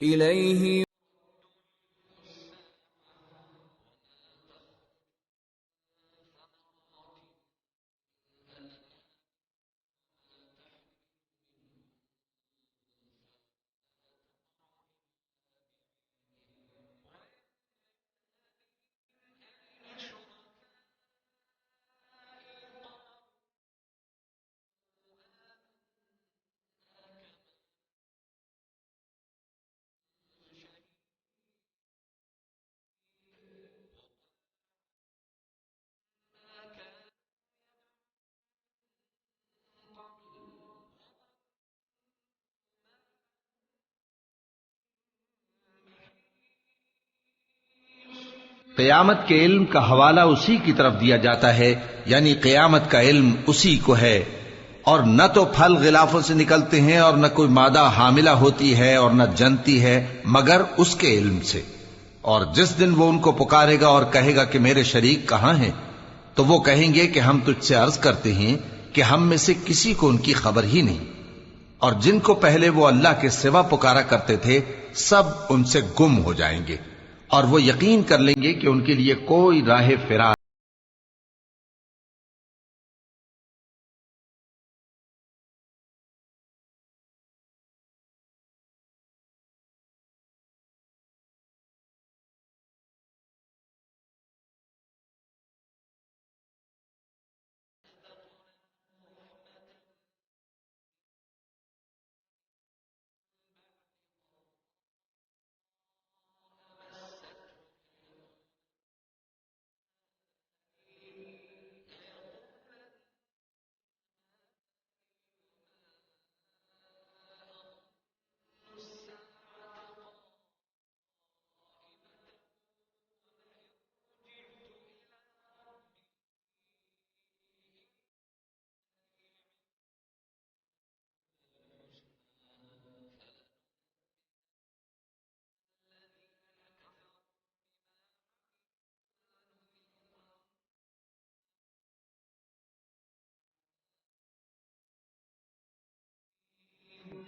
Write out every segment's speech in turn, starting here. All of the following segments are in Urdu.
إليه قیامت کے علم کا حوالہ اسی کی طرف دیا جاتا ہے، یعنی قیامت کا علم اسی کو ہے، اور نہ تو پھل غلافوں سے نکلتے ہیں اور نہ کوئی مادہ حاملہ ہوتی ہے اور نہ جنتی ہے مگر اس کے علم سے۔ اور جس دن وہ ان کو پکارے گا اور کہے گا کہ میرے شریک کہاں ہیں، تو وہ کہیں گے کہ ہم تجھ سے عرض کرتے ہیں کہ ہم میں سے کسی کو ان کی خبر ہی نہیں، اور جن کو پہلے وہ اللہ کے سوا پکارا کرتے تھے سب ان سے گم ہو جائیں گے، اور وہ یقین کر لیں گے کہ ان کے لیے کوئی راہ فرار۔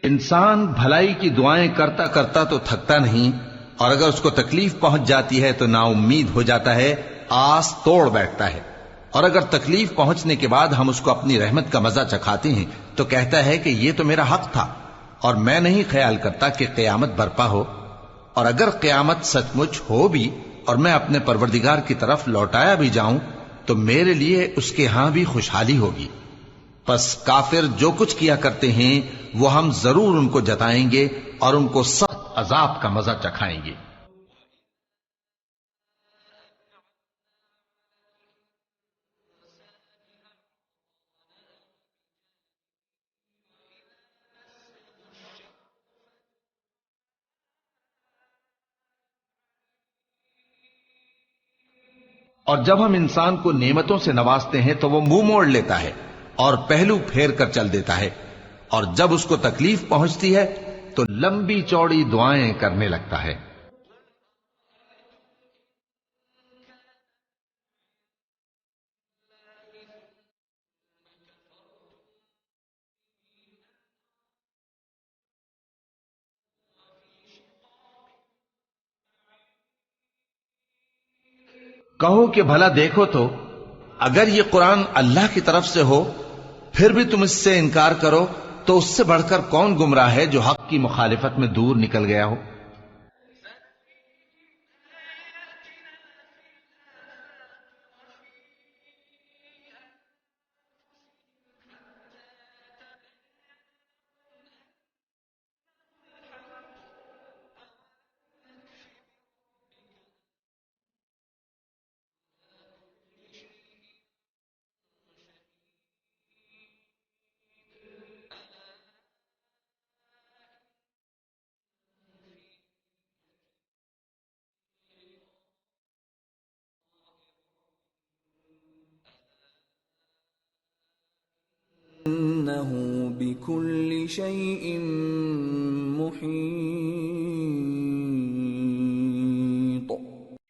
انسان بھلائی کی دعائیں کرتا کرتا تو تھکتا نہیں، اور اگر اس کو تکلیف پہنچ جاتی ہے تو نا امید ہو جاتا ہے، آس توڑ بیٹھتا ہے، اور اگر تکلیف پہنچنے کے بعد ہم اس کو اپنی رحمت کا مزہ چکھاتے ہیں تو کہتا ہے کہ یہ تو میرا حق تھا اور میں نہیں خیال کرتا کہ قیامت برپا ہو۔ اور اگر قیامت سچ مچ ہو بھی اور میں اپنے پروردگار کی طرف لوٹایا بھی جاؤں تو میرے لیے اس کے ہاں بھی خوشحالی ہوگی۔ پس کافر جو کچھ کیا کرتے ہیں وہ ہم ضرور ان کو جتائیں گے اور ان کو سخت عذاب کا مزہ چکھائیں گے۔ اور جب ہم انسان کو نعمتوں سے نوازتے ہیں تو وہ منہ موڑ لیتا ہے اور پہلو پھیر کر چل دیتا ہے، اور جب اس کو تکلیف پہنچتی ہے تو لمبی چوڑی دعائیں کرنے لگتا ہے۔ کہو کہ بھلا دیکھو تو اگر یہ قرآن اللہ کی طرف سے ہو پھر بھی تم اس سے انکار کرو تو اس سے بڑھ کر کون گمراہ ہے جو حق کی مخالفت میں دور نکل گیا ہو۔ إنه بكل شيء محيط۔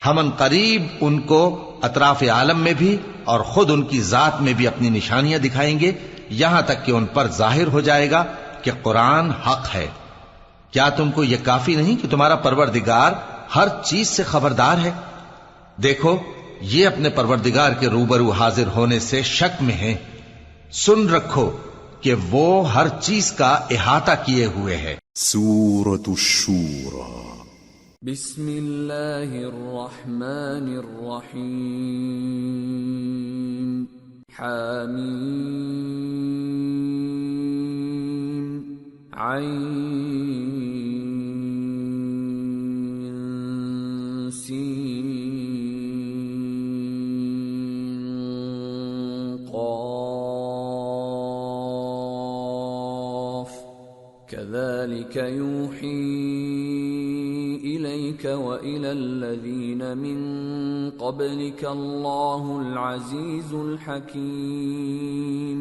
ہم ان قریب ان کو اطراف عالم میں بھی اور خود ان کی ذات میں بھی اپنی نشانیاں دکھائیں گے، یہاں تک کہ ان پر ظاہر ہو جائے گا کہ قرآن حق ہے۔ کیا تم کو یہ کافی نہیں کہ تمہارا پروردگار ہر چیز سے خبردار ہے؟ دیکھو یہ اپنے پروردگار کے روبرو حاضر ہونے سے شک میں ہیں، سن رکھو کہ وہ ہر چیز کا احاطہ کیے ہوئے ہے۔ سورة الشورى بسم اللہ الرحمن الرحیم حامیم عین سین كذلك يوحي إليك وإلى الذين من قبلك الله العزيز الحكيم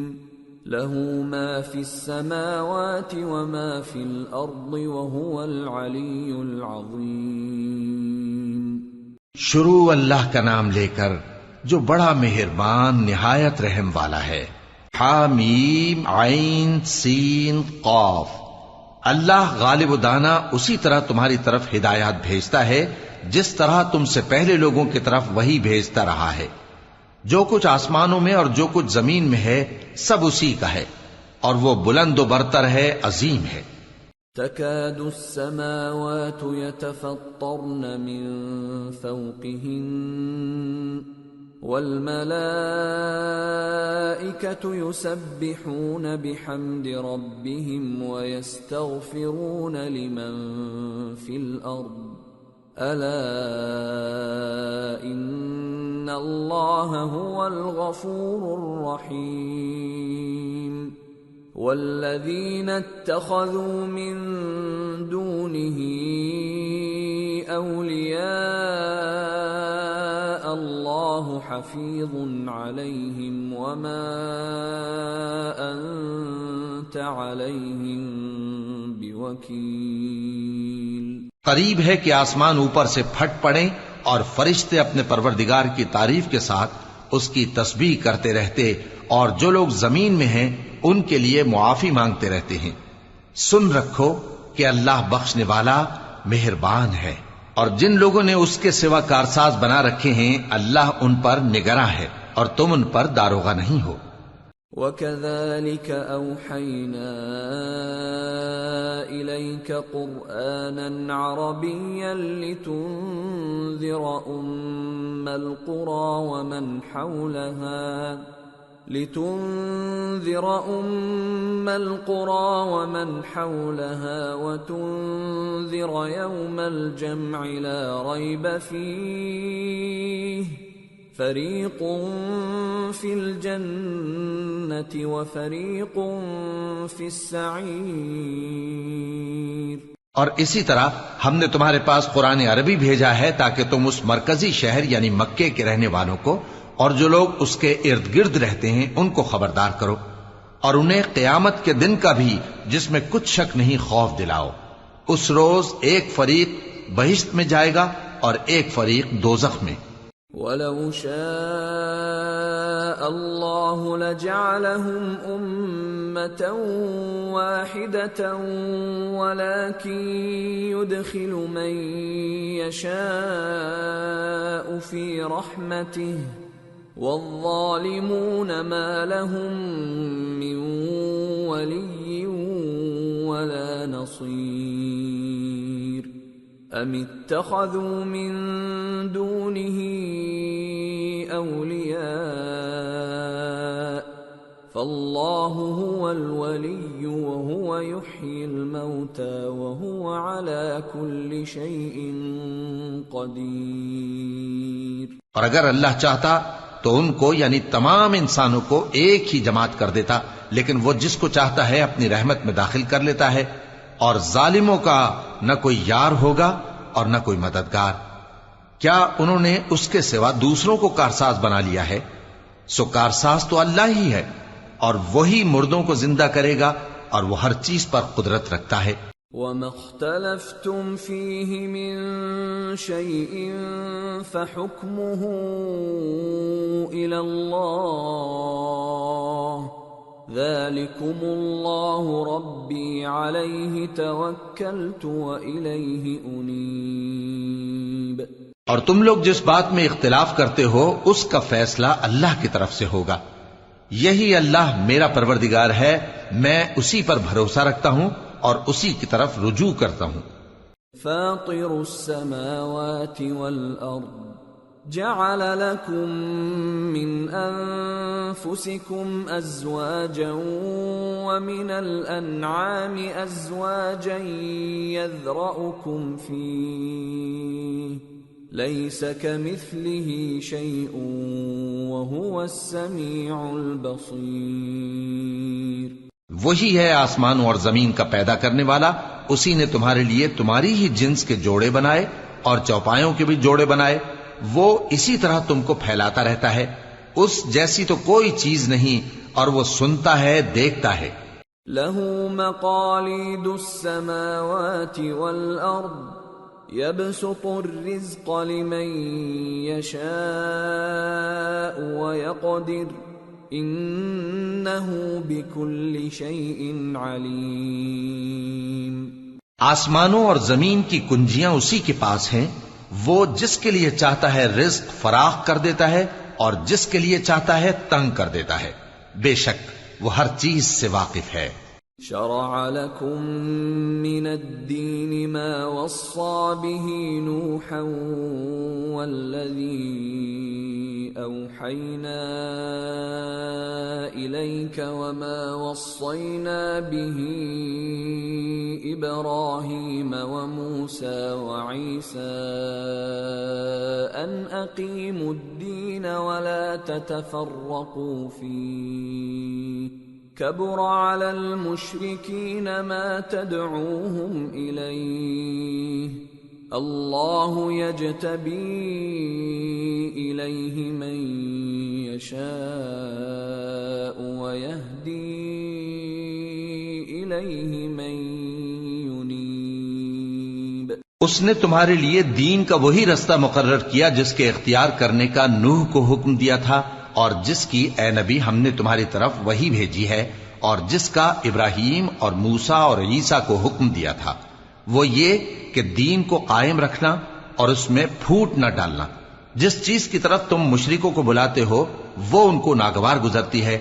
له ما في السماوات وما في الأرض وهو العلي العظيم۔ شروع اللہ کا نام لے کر جو بڑا مہربان نہایت رحم والا ہے۔ حامیم عین سین قاف۔ اللہ غالب و دانا اسی طرح تمہاری طرف ہدایات بھیجتا ہے جس طرح تم سے پہلے لوگوں کی طرف وہی بھیجتا رہا ہے۔ جو کچھ آسمانوں میں اور جو کچھ زمین میں ہے سب اسی کا ہے، اور وہ بلند و برتر ہے، عظیم ہے۔ تكاد السماوات يتفطرن من فوقهن والملائكة يسبحون بحمد ربهم ويستغفرون لمن في الأرض ألا إن الله هو الغفور الرحيم والذين اتخذوا من دونه أولياء الله حفيظ عليهم وما أنت عليهم بوكيل۔ قریب ہے کہ آسمان اوپر سے پھٹ پڑیں اور فرشتے اپنے پروردگار کی تعریف کے ساتھ اس کی تسبیح کرتے رہتے، اور جو لوگ زمین میں ہیں ان کے لیے معافی مانگتے رہتے ہیں۔ سن رکھو کہ اللہ بخشنے والا مہربان ہے، اور جن لوگوں نے اس کے سوا کارساز بنا رکھے ہیں اللہ ان پر نگراں ہے اور تم ان پر داروغہ نہیں ہو۔ وَكَذَلِكَ أَوْحَيْنَا إِلَيْكَ قُرْآنًا عَرَبِيًّا لِتُنذِرَ أُمَّ الْقُرَى وَمَنْ حَوْلَهَا وَتُنذِرَ يَوْمَ الْجَمْعِ لَا رَيْبَ فِيهِ فَرِيقٌ فِي الْجَنَّةِ وَفَرِيقٌ فِي السَّعِيرِ۔ اور اسی طرح ہم نے تمہارے پاس قرآن عربی بھیجا ہے تاکہ تم اس مرکزی شہر یعنی مکے کے رہنے والوں کو اور جو لوگ اس کے ارد گرد رہتے ہیں ان کو خبردار کرو، اور انہیں قیامت کے دن کا بھی جس میں کچھ شک نہیں خوف دلاؤ۔ اس روز ایک فریق بہشت میں جائے گا اور ایک فریق دوزخ میں۔ وَلَوْ شَاءَ اللَّهُ لَجَعَلَهُمْ أُمَّةً وَاحِدَةً وَلَكِنْ يُدْخِلُ مَنْ يَشَاءُ فِي رَحْمَتِهِ وَالظَّالِمُونَ مَا لَهُم مِّن وَلِيٍّ وَلَا نَصِيرٍ أَمِ اتَّخَذُوا مِن دُونِهِ أَوْلِيَاءَ فَاللَّهُ هُوَ الْوَلِيُّ وَهُوَ يُحْيِي الْمَوْتَى وَهُوَ عَلَى كُلِّ شَيْءٍ قَدِيرٌ۔ اور اگر اللہ چاہتا تو ان کو یعنی تمام انسانوں کو ایک ہی جماعت کر دیتا، لیکن وہ جس کو چاہتا ہے اپنی رحمت میں داخل کر لیتا ہے، اور ظالموں کا نہ کوئی یار ہوگا اور نہ کوئی مددگار۔ کیا انہوں نے اس کے سوا دوسروں کو کارساز بنا لیا ہے؟ سو کارساز تو اللہ ہی ہے، اور وہی مردوں کو زندہ کرے گا، اور وہ ہر چیز پر قدرت رکھتا ہے۔ وَمَا اخْتَلَفْتُمْ فِيهِ مِنْ شَيْءٍ فَحُكْمُهُ إِلَى اللَّهِ ذلكم الله ربي عليه توكلت وإليه أنيب۔ اور تم لوگ جس بات میں اختلاف کرتے ہو اس کا فیصلہ اللہ کی طرف سے ہوگا۔ یہی اللہ میرا پروردگار ہے، میں اسی پر بھروسہ رکھتا ہوں اور اسی کی طرف رجوع کرتا ہوں۔ فاطر السماوات والأرض جعل لكم من أنفسكم أزواجا ومن الأنعام أزواجا يذرأكم فيه ليس كمثله شيء وهو السميع البصير۔ وہی ہے آسمانوں اور زمین کا پیدا کرنے والا، اسی نے تمہارے لیے تمہاری ہی جنس کے جوڑے بنائے اور چوپایوں کے بھی جوڑے بنائے، وہ اسی طرح تم کو پھیلاتا رہتا ہے، اس جیسی تو کوئی چیز نہیں، اور وہ سنتا ہے، دیکھتا ہے۔ لہ مقالید السماوات والارض يبسط الرزق لمن يشاء ويقدر انه بكل شيء عليم۔ آسمانوں اور زمین کی کنجیاں اسی کے پاس ہیں، وہ جس کے لیے چاہتا ہے رزق فراخ کر دیتا ہے اور جس کے لیے چاہتا ہے تنگ کر دیتا ہے، بے شک وہ ہر چیز سے واقف ہے۔ شرع لكم من الدين ما وصى به نوحا والذي أوحينا إليك وما وصينا به إبراهيم وموسى وعيسى أن أقيموا الدين ولا تتفرقوا فيه كبر على المشركين ما تدعوهم إليه الله يجتبي إليه من يشاء ويهدي إليه من ينيب۔ اس نے تمہارے لیے دین کا وہی رستہ مقرر کیا جس کے اختیار کرنے کا نوح کو حکم دیا تھا، اور جس کی اے نبی ہم نے تمہاری طرف وہی بھیجی ہے، اور جس کا ابراہیم اور موسیٰ اور عیسیٰ کو حکم دیا تھا، وہ یہ کہ دین کو قائم رکھنا اور اس میں پھوٹ نہ ڈالنا۔ جس چیز کی طرف تم مشرکوں کو بلاتے ہو وہ ان کو ناگوار گزرتی ہے،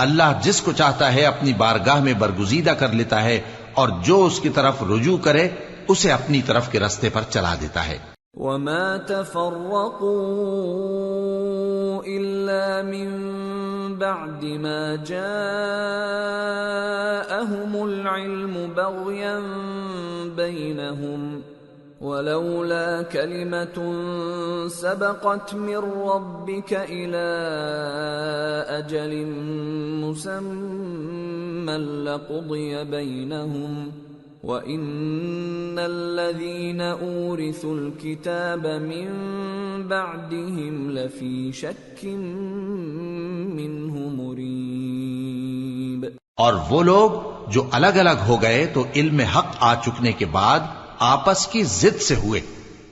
اللہ جس کو چاہتا ہے اپنی بارگاہ میں برگزیدہ کر لیتا ہے، اور جو اس کی طرف رجوع کرے اسے اپنی طرف کے رستے پر چلا دیتا ہے۔ وما تفرقوا إلا من بعد ما جاءهم العلم بغيا بينهم ولولا كلمة سبقت من ربك إلى أجل مسمى لقضي بينهم وَإِنَّ الَّذِينَ أُورِثُوا الْكِتَابَ مِنْ بَعْدِهِمْ لَفِي شَكٍّ مِّنْهُ مُرِيبٍ۔ اور وہ لوگ جو الگ الگ ہو گئے تو علم حق آ چکنے کے بعد آپس کی ضد سے ہوئے،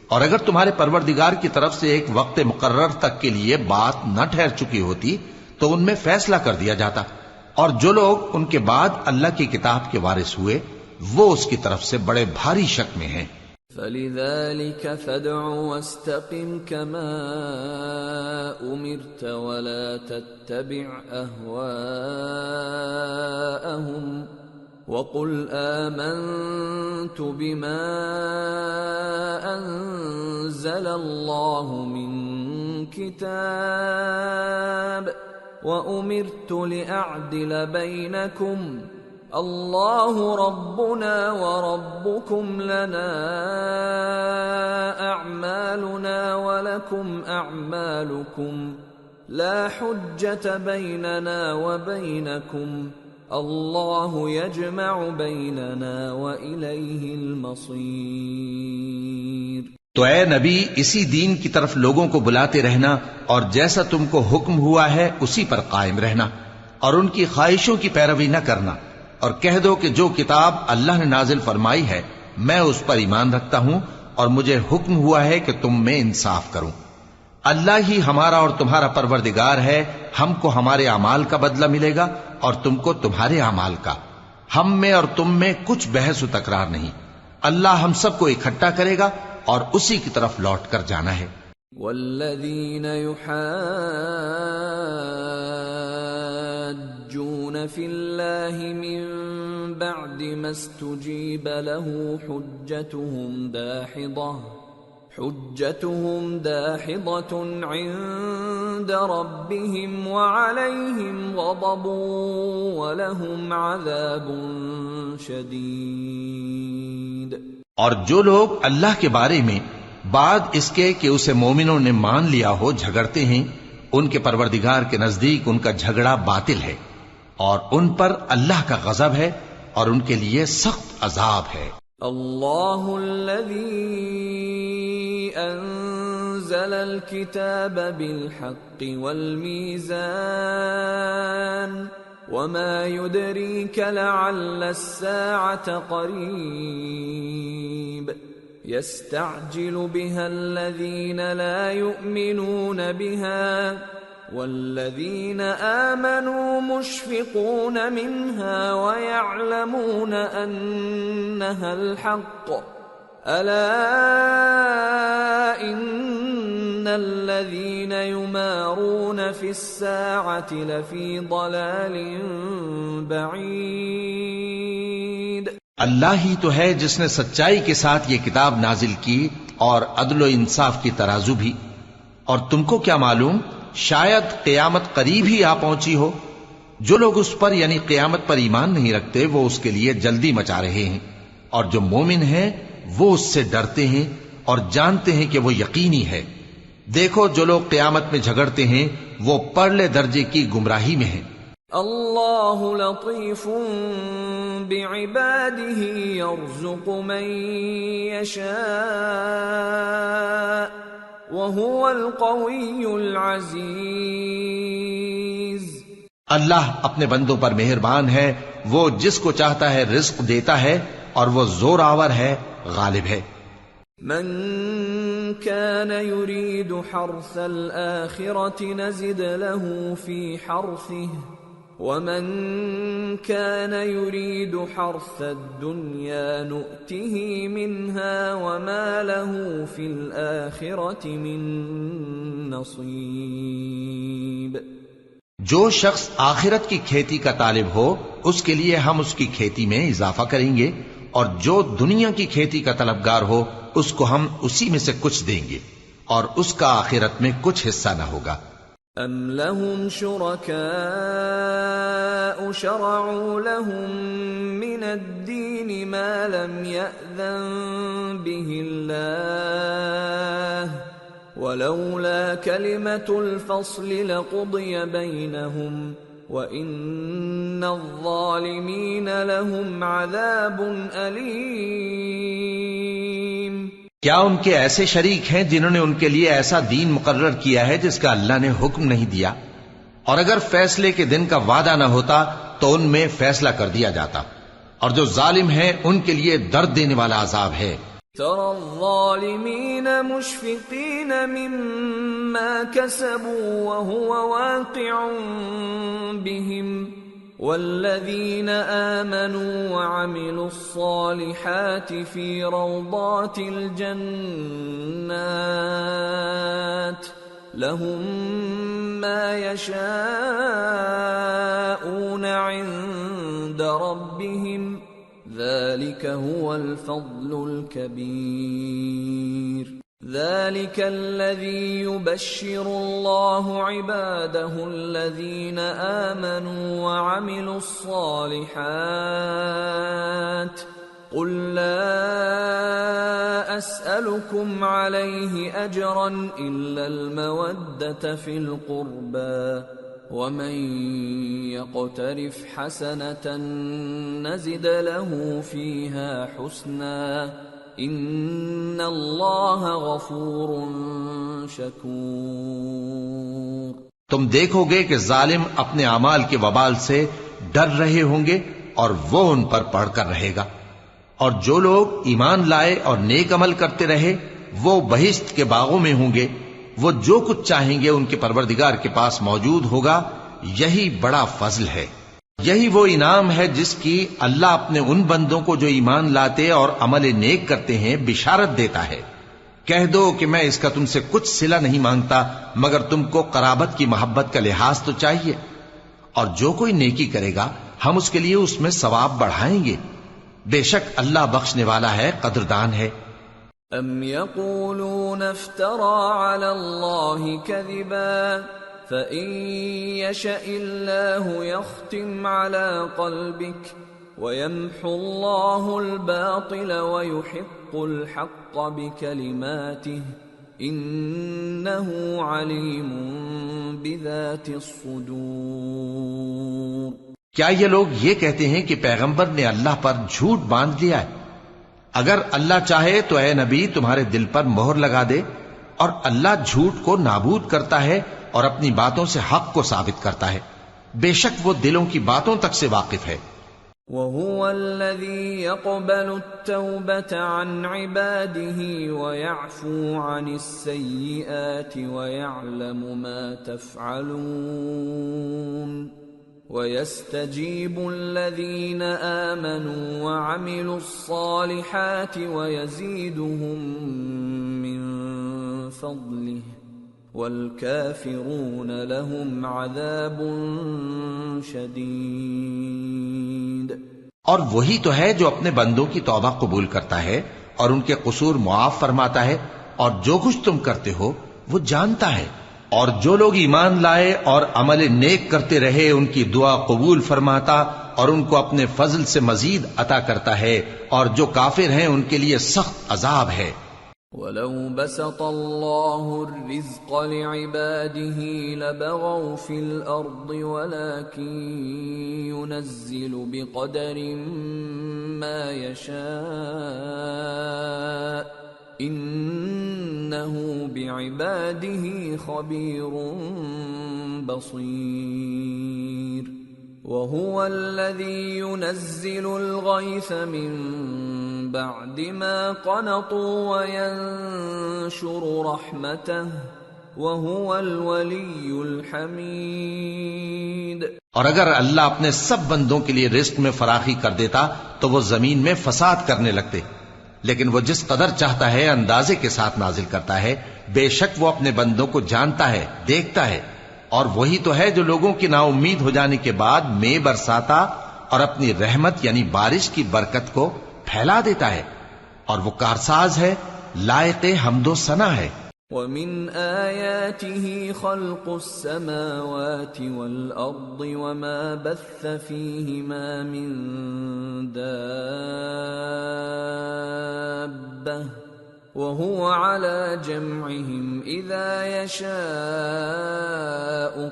اور اگر تمہارے پروردگار کی طرف سے ایک وقت مقرر تک کے لیے بات نہ ٹھہر چکی ہوتی تو ان میں فیصلہ کر دیا جاتا، اور جو لوگ ان کے بعد اللہ کی کتاب کے وارث ہوئے وہ اس کی طرف سے بڑے بھاری شک میں ہیں۔ فَلِذَلِكَ فَادْعُ وَاسْتَقِمْ كَمَا أُمِرْتَ وَلَا تَتَّبِعْ أَهْوَاءَهُمْ وَقُلْ آمَنْتُ بِمَا أَنزَلَ اللَّهُ مِنْ كِتَابٍ وَأُمِرْتُ لِأَعْدِلَ بَيْنَكُمْ اللہ ربنا وربکم لنا اعمالنا ولکم اعمالکم لا حجة بیننا وبینکم اللہ یجمع بیننا والیہ المصیر۔ تو اے نبی اسی دین کی طرف لوگوں کو بلاتے رہنا، اور جیسا تم کو حکم ہوا ہے اسی پر قائم رہنا، اور ان کی خواہشوں کی پیروی نہ کرنا، اور کہہ دو کہ جو کتاب اللہ نے نازل فرمائی ہے میں اس پر ایمان رکھتا ہوں، اور مجھے حکم ہوا ہے کہ تم میں انصاف کروں۔ اللہ ہی ہمارا اور تمہارا پروردگار ہے، ہم کو ہمارے اعمال کا بدلہ ملے گا اور تم کو تمہارے اعمال کا، ہم میں اور تم میں کچھ بحث و تکرار نہیں، اللہ ہم سب کو اکٹھا کرے گا اور اسی کی طرف لوٹ کر جانا ہے۔ والذین یحاجون فی اللہ من بعد ما استجیب له حجتهم داحضة عند ربهم وعليهم غضب ولهم عذاب شدید۔ اور جو لوگ اللہ کے بارے میں بعد اس کے کہ اسے مومنوں نے مان لیا ہو جھگڑتے ہیں، ان کے پروردگار کے نزدیک ان کا جھگڑا باطل ہے اور ان پر اللہ کا غضب ہے اور ان کے لیے سخت عذاب ہے۔ اللہ الذی انزل الكتاب بالحق والمیزان وما يدريك لعل الساعة قريب يستعجل بها الذين لا يؤمنون بها والذين آمنوا مشفقون منها ويعلمون أنها الحق ألا إن الذين يمارون في الساعة لفي ضلال بعيد۔ اللہ ہی تو ہے جس نے سچائی کے ساتھ یہ کتاب نازل کی اور عدل و انصاف کی ترازو بھی، اور تم کو کیا معلوم شاید قیامت قریب ہی آ پہنچی ہو۔ جو لوگ اس پر یعنی قیامت پر ایمان نہیں رکھتے وہ اس کے لیے جلدی مچا رہے ہیں، اور جو مومن ہیں وہ اس سے ڈرتے ہیں اور جانتے ہیں کہ وہ یقینی ہے۔ دیکھو جو لوگ قیامت میں جھگڑتے ہیں وہ پرلے درجے کی گمراہی میں ہیں۔ اللہ لطیف بعباده يرزق من يشاء وهو القوی العزیز۔ اللہ اپنے بندوں پر مہربان ہے، وہ جس کو چاہتا ہے رزق دیتا ہے اور وہ زور آور ہے، غالب ہے۔ من كان يريد حرث الآخرة نزد له في حرثه ومن كان يريد حرث الدنيا نؤته منها وما له في الآخرة من نصيب۔ جو شخص آخرت کی کھیتی کا طالب ہو اس کے لیے ہم اس کی کھیتی میں اضافہ کریں گے، اور جو دنیا کی کھیتی کا طلبگار ہو اس کو ہم اسی میں سے کچھ دیں گے اور اس کا آخرت میں کچھ حصہ نہ ہوگا۔ ام لهم شركاء شرعوا لهم من الدين ما لم يأذن به الله ولولا كلمة الفصل لقضي بينهم وَإِنَّ الظَّالِمِينَ لَهُمْ عَذَابٌ أَلِيمٌ۔ کیا ان کے ایسے شریک ہیں جنہوں نے ان کے لیے ایسا دین مقرر کیا ہے جس کا اللہ نے حکم نہیں دیا؟ اور اگر فیصلے کے دن کا وعدہ نہ ہوتا تو ان میں فیصلہ کر دیا جاتا، اور جو ظالم ہیں ان کے لیے درد دینے والا عذاب ہے۔ ترى الظالمين مشفقين مما كسبوا وهو واقع بهم والذين آمنوا وعملوا الصالحات في روضات الجنات لهم ما يشاءون عند ربهم ذلك هو الفضل الكبير۔ ذلك الذي يبشر الله عباده الذين آمنوا وعملوا الصالحات قل لا أسألكم عليه أجرا إلا المودة في القربى ومن يقترف حسنة نزد له فيها حسنا ان اللہ غفور شکور۔ تم دیکھو گے کہ ظالم اپنے اعمال کے وبال سے ڈر رہے ہوں گے اور وہ ان پر پڑھ کر رہے گا، اور جو لوگ ایمان لائے اور نیک عمل کرتے رہے وہ بہشت کے باغوں میں ہوں گے، وہ جو کچھ چاہیں گے ان کے پروردگار کے پاس موجود ہوگا، یہی بڑا فضل ہے۔ یہی وہ انعام ہے جس کی اللہ اپنے ان بندوں کو جو ایمان لاتے اور عمل نیک کرتے ہیں بشارت دیتا ہے۔ کہہ دو کہ میں اس کا تم سے کچھ صلہ نہیں مانگتا مگر تم کو قرابت کی محبت کا لحاظ تو چاہیے، اور جو کوئی نیکی کرے گا ہم اس کے لیے اس میں ثواب بڑھائیں گے، بے شک اللہ بخشنے والا ہے، قدردان ہے۔ ام یقولون افترى على الله كذبا فإن يشأ الله يختم على قلبك ويمحو الله الباطل ويحق الحق بكلماته إنه عليم بذات الصدور۔ کیا یہ لوگ یہ کہتے ہیں کہ پیغمبر نے اللہ پر جھوٹ باندھ لیا ہے؟ اگر اللہ چاہے تو اے نبی تمہارے دل پر مہر لگا دے، اور اللہ جھوٹ کو نابود کرتا ہے اور اپنی باتوں سے حق کو ثابت کرتا ہے، بے شک وہ دلوں کی باتوں تک سے واقف ہے۔ وَهُوَ الَّذِي يَقْبَلُ التَّوْبَةَ عَنْ عِبَادِهِ وَيَعْفُو عَنِ السَّيِّئَاتِ وَيَعْلَمُ مَا تَفْعَلُونَ وَيَسْتَجِيبُ الَّذِينَ آمَنُوا وَعَمِلُوا الصَّالِحَاتِ وَيَزِيدُهُم مِّن فَضْلِهِ وَالْكَافِرُونَ لَهُمْ عَذَابٌ شَدِيدٌ۔ اور وہی تو ہے جو اپنے بندوں کی توبہ قبول کرتا ہے اور ان کے قصور معاف فرماتا ہے، اور جو کچھ تم کرتے ہو وہ جانتا ہے، اور جو لوگ ایمان لائے اور عمل نیک کرتے رہے ان کی دعا قبول فرماتا اور ان کو اپنے فضل سے مزید عطا کرتا ہے، اور جو کافر ہیں ان کے لیے سخت عذاب ہے۔ وَلَوْ بَسَطَ اللَّهُ الرِّزْقَ لِعِبَادِهِ لَبَغَوْا فِي الْأَرْضِ وَلَكِنْ يُنَزِّلُ بِقَدَرٍ مَا يَشَاءُ إِنَّهُ بِعِبَادِهِ خَبِيرٌ بَصِيرٌ۔ وَهُوَ الَّذِي يُنَزِّلُ الْغَيْثَ مِن بَعْدِ مَا قَنَطُوا وَيَنشُرُ رَحْمَتَهُ وَهُوَ الْوَلِيُّ الْحَمِيدُ۔ اور اگر اللہ اپنے سب بندوں کے لیے رزق میں فراخی کر دیتا تو وہ زمین میں فساد کرنے لگتے، لیکن وہ جس قدر چاہتا ہے اندازے کے ساتھ نازل کرتا ہے، بے شک وہ اپنے بندوں کو جانتا ہے، دیکھتا ہے۔ اور وہی تو ہے جو لوگوں کی نا امید ہو جانے کے بعد مے برساتا اور اپنی رحمت یعنی بارش کی برکت کو پھیلا دیتا ہے، اور وہ کارساز ہے، لائق حمد و ثنا ہے۔ وَمِنْ آيَاتِهِ خَلْقُ السَّمَاوَاتِ وَالْأَرْضِ وَمَا بَثَّ فِيهِمَا مِن دَابَّةٍ وَهُوَ عَلَى جَمْعِهِمْ إِذَا يَشَاءُ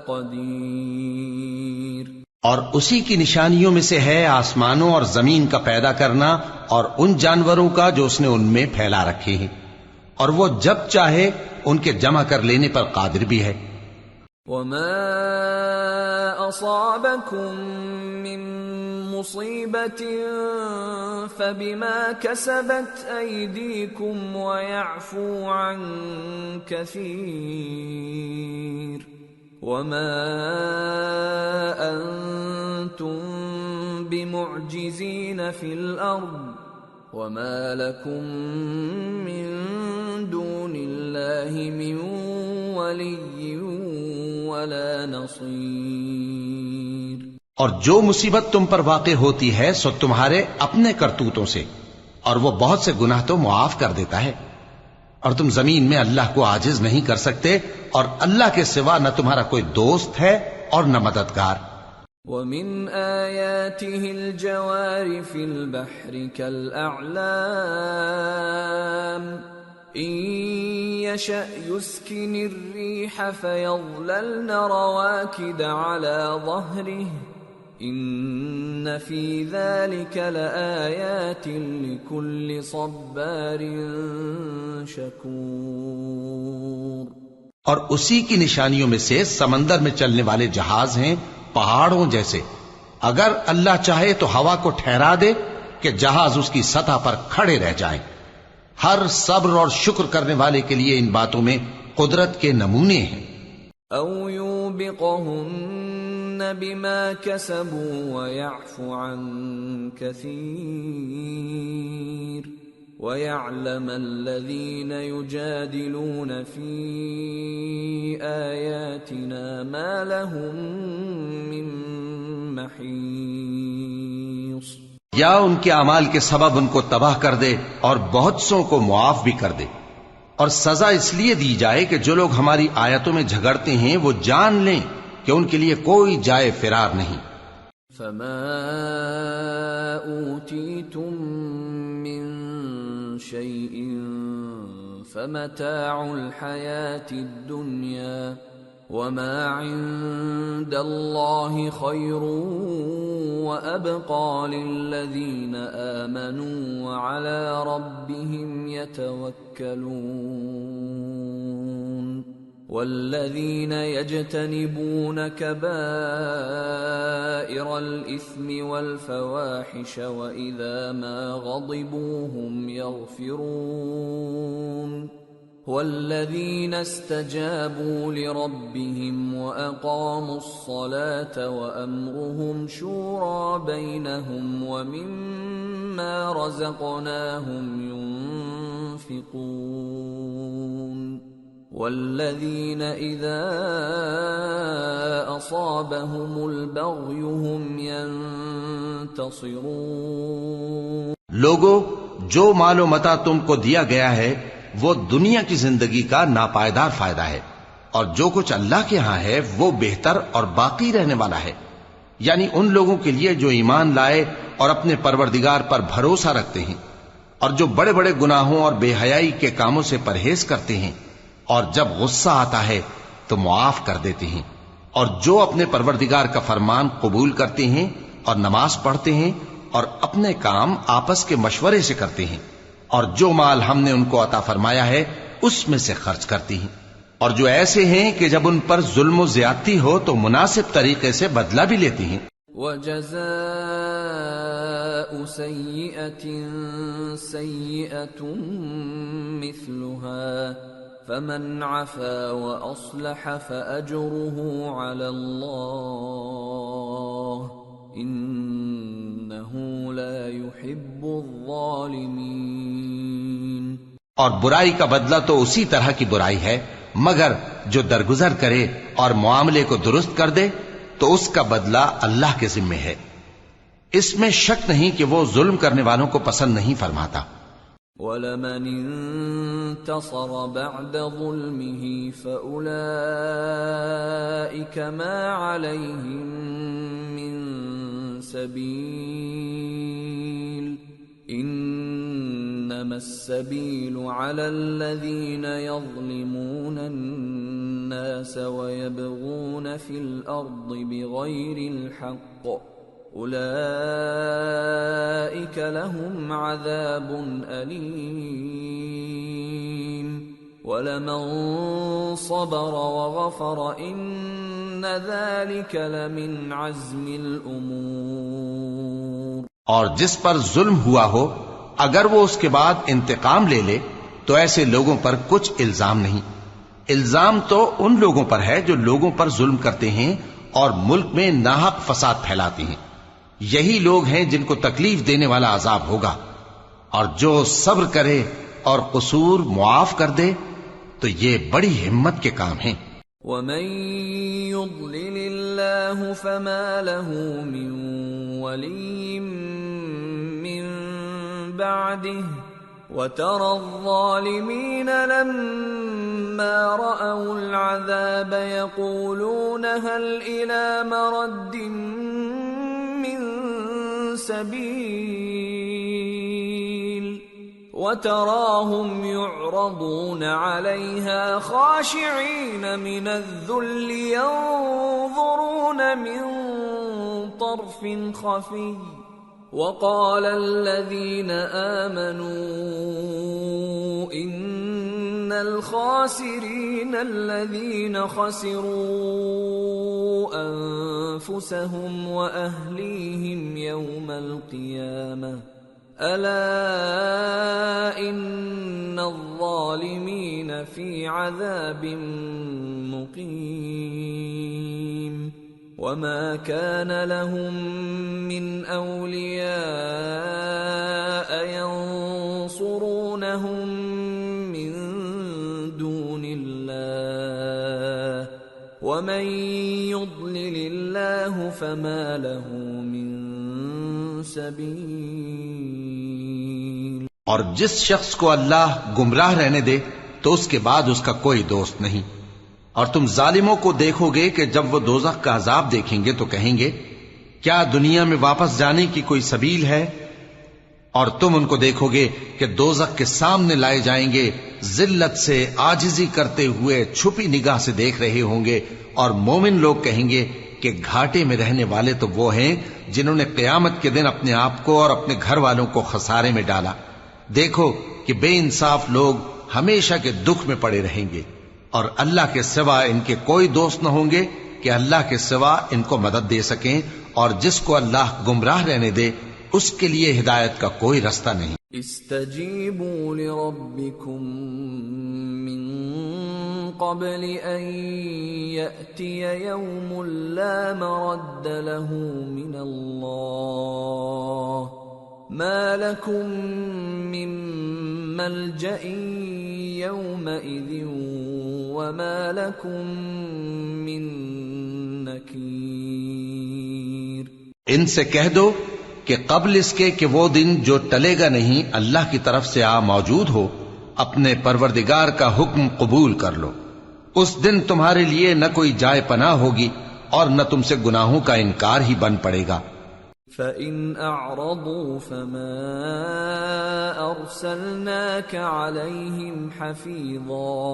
قَدِيرٌ۔ اور اسی کی نشانیوں میں سے ہے آسمانوں اور زمین کا پیدا کرنا اور ان جانوروں کا جو اس نے ان میں پھیلا رکھے ہیں، اور وہ جب چاہے ان کے جمع کر لینے پر قادر بھی ہے۔ وَمَا أَصَابَكُم مِّن مُّصِيبَةٍ فَبِمَا كَسَبَتْ أَيْدِيكُمْ وَيَعْفُو عَن كَثِيرٍ وَمَا أَنتُم بِمُعْجِزِينَ فِي الْأَرْضِ وَمَا لَكُم مِّن دُونِ اللَّهِ مِن وَلِيٍّ وَلَا نَصِيرٍ۔ اور جو مصیبت تم پر واقع ہوتی ہے سو تمہارے اپنے کرتوتوں سے، اور وہ بہت سے گناہ تو معاف کر دیتا ہے، اور تم زمین میں اللہ کو عاجز نہیں کر سکتے، اور اللہ کے سوا نہ تمہارا کوئی دوست ہے اور نہ مددگار۔ وَمِنْ آيَاتِهِ الْجَوَارِ فِي الْبَحْرِ كَالْأَعْلَامِ إِنْ يَشَأْ يُسْكِنِ الرِّيحَ فَيَظْلَلْنَ رَوَاكِدَ عَلَى ظَهْرِهِ إِنَّ فِي ذَلِكَ لَآيَاتٍ لِكُلِّ صَبَّارٍ شَكُورٍ۔ اور اسی کی نشانیوں میں سے سمندر میں چلنے والے جہاز ہیں پہاڑوں جیسے، اگر اللہ چاہے تو ہوا کو ٹھہرا دے کہ جہاز اس کی سطح پر کھڑے رہ جائیں۔ ہر صبر اور شکر کرنے والے کے لیے ان باتوں میں قدرت کے نمونے ہیں. او یوبقہن بما کسبوا ویعفو عن کثیر وَيَعْلَمَ الَّذِينَ يُجَادِلُونَ فِي آيَاتِنَا مَا لَهُم مِّن مَّحِيصٍ. یا ان کے اعمال کے سبب ان کو تباہ کر دے اور بہت سوں کو معاف بھی کر دے. اور سزا اس لیے دی جائے کہ جو لوگ ہماری آیتوں میں جھگڑتے ہیں وہ جان لیں کہ ان کے لیے کوئی جائے فرار نہیں. فَمَا أُوتِيتُم مِّن شيء فمتاع الحياة الدنيا وما عند الله خير وأبقى للذين آمنوا وعلى ربهم يتوكلون. والذين يجتنبون كبائر الإثم والفواحش وإذا ما غضبوا هم يغفرون. والذين استجابوا لربهم وأقاموا الصلاة وأمرهم شورى بينهم ومما رزقناهم ينفقون. والذين إذا أصابهم البغي هم ينتصرون. لوگو، جو مال و متاع تم کو دیا گیا ہے وہ دنیا کی زندگی کا ناپائیدار فائدہ ہے، اور جو کچھ اللہ کے ہاں ہے وہ بہتر اور باقی رہنے والا ہے. یعنی ان لوگوں کے لیے جو ایمان لائے اور اپنے پروردگار پر بھروسہ رکھتے ہیں، اور جو بڑے بڑے گناہوں اور بے حیائی کے کاموں سے پرہیز کرتے ہیں، اور جب غصہ آتا ہے تو معاف کر دیتے ہیں، اور جو اپنے پروردگار کا فرمان قبول کرتے ہیں اور نماز پڑھتے ہیں اور اپنے کام آپس کے مشورے سے کرتے ہیں، اور جو مال ہم نے ان کو عطا فرمایا ہے اس میں سے خرچ کرتی ہیں، اور جو ایسے ہیں کہ جب ان پر ظلم و زیادتی ہو تو مناسب طریقے سے بدلہ بھی لیتی ہیں. وَجَزَاءُ سَيِّئَةٍ سَيِّئَةٌ مِثْلُهَا فَمَنْ عَفَا وَأَصْلَحَ فَأَجْرُهُ عَلَى اللَّهِ إِنَّهُ لَا يُحِبُّ الظَّالِمِينَ. اور برائی کا بدلہ تو اسی طرح کی برائی ہے، مگر جو درگزر کرے اور معاملے کو درست کر دے تو اس کا بدلہ اللہ کے ذمے ہے. اس میں شک نہیں کہ وہ ظلم کرنے والوں کو پسند نہیں فرماتا. وَلَمَنِ انتصر بعد ظلمه فأولئك ما عليهم من سبيل إنما السبيل على الذين يظلمون الناس ويبغون في الأرض بغير الحق أولئك لهم عذاب أليم وَلَمَن صَبَرَ وَغَفَرَ إِنَّ ذَلِكَ لَمِنْ عَزْمِ الْأُمُورِ. اور جس پر ظلم ہوا ہو اگر وہ اس کے بعد انتقام لے لے تو ایسے لوگوں پر کچھ الزام نہیں. الزام تو ان لوگوں پر ہے جو لوگوں پر ظلم کرتے ہیں اور ملک میں ناحق فساد پھیلاتے ہیں. یہی لوگ ہیں جن کو تکلیف دینے والا عذاب ہوگا. اور جو صبر کرے اور قصور معاف کر دے تو یہ بڑی ہمت کے کام ہیں. وَمَن يُضْلِلِ اللَّهُ فَمَا لَهُ مِن وَلِيٍّ مِّن بَعْدِهِ وَتَرَى الظَّالِمِينَ لَمَّا رَأَوُا الْعَذَابَ يَقُولُونَ هَلْ إِلَى مَرَدٍّ مِّن سَبِيلٍ وَتَرَاهُمْ يُعْرَضُونَ عَلَيْهَا خَاشِعِينَ مِنَ الذُّلِّ يَنظُرُونَ مِن طَرْفٍ خَفِيٍّ وَقَالَ الَّذِينَ آمَنُوا إِنَّ الْخَاسِرِينَ الَّذِينَ خَسِرُوا أَنفُسَهُمْ وَأَهْلِيهِمْ يَوْمَ الْقِيَامَةِ ألا إن الظالمين في عذاب مقيم وما كان لهم من أولياء ينصرونهم من دون الله ومن يضلل الله فما له من سبيل. اور جس شخص کو اللہ گمراہ رہنے دے تو اس کے بعد اس کا کوئی دوست نہیں. اور تم ظالموں کو دیکھو گے کہ جب وہ دوزخ کا عذاب دیکھیں گے تو کہیں گے کیا دنیا میں واپس جانے کی کوئی سبیل ہے؟ اور تم ان کو دیکھو گے کہ دوزخ کے سامنے لائے جائیں گے، ذلت سے عاجزی کرتے ہوئے چھپی نگاہ سے دیکھ رہے ہوں گے، اور مومن لوگ کہیں گے کہ گھاٹے میں رہنے والے تو وہ ہیں جنہوں نے قیامت کے دن اپنے آپ کو اور اپنے گھر والوں کو خسارے میں ڈالا. دیکھو کہ بے انصاف لوگ ہمیشہ کے دکھ میں پڑے رہیں گے، اور اللہ کے سوا ان کے کوئی دوست نہ ہوں گے کہ اللہ کے سوا ان کو مدد دے سکیں، اور جس کو اللہ گمراہ رہنے دے اس کے لیے ہدایت کا کوئی رستہ نہیں. استجیبوا لربکم من قبل ان یأتی یوم لا مرد له من اللہ ما لكم من ملجأ يومئذ وما لكم من نكير. ان سے کہہ دو کہ قبل اس کے کہ وہ دن جو ٹلے گا نہیں اللہ کی طرف سے موجود ہو، اپنے پروردگار کا حکم قبول کر لو. اس دن تمہارے لیے نہ کوئی جائے پناہ ہوگی اور نہ تم سے گناہوں کا انکار ہی بن پڑے گا. فَإِنْ أَعْرَضُوا فَمَا أَرْسَلْنَاكَ عَلَيْهِمْ حَفِيظًا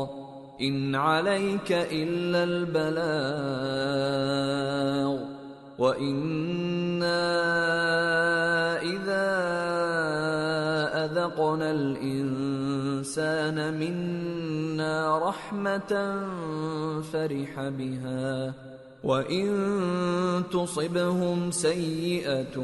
إِنْ عَلَيْكَ إِلَّا الْبَلَاغُ وَإِنَّا إِذَا أَذَقْنَا الْإِنسَانَ مِنَّا رَحْمَةً فَرِحَ بِهَا وَإِن تُصِبْهُمْ سَيِّئَةٌ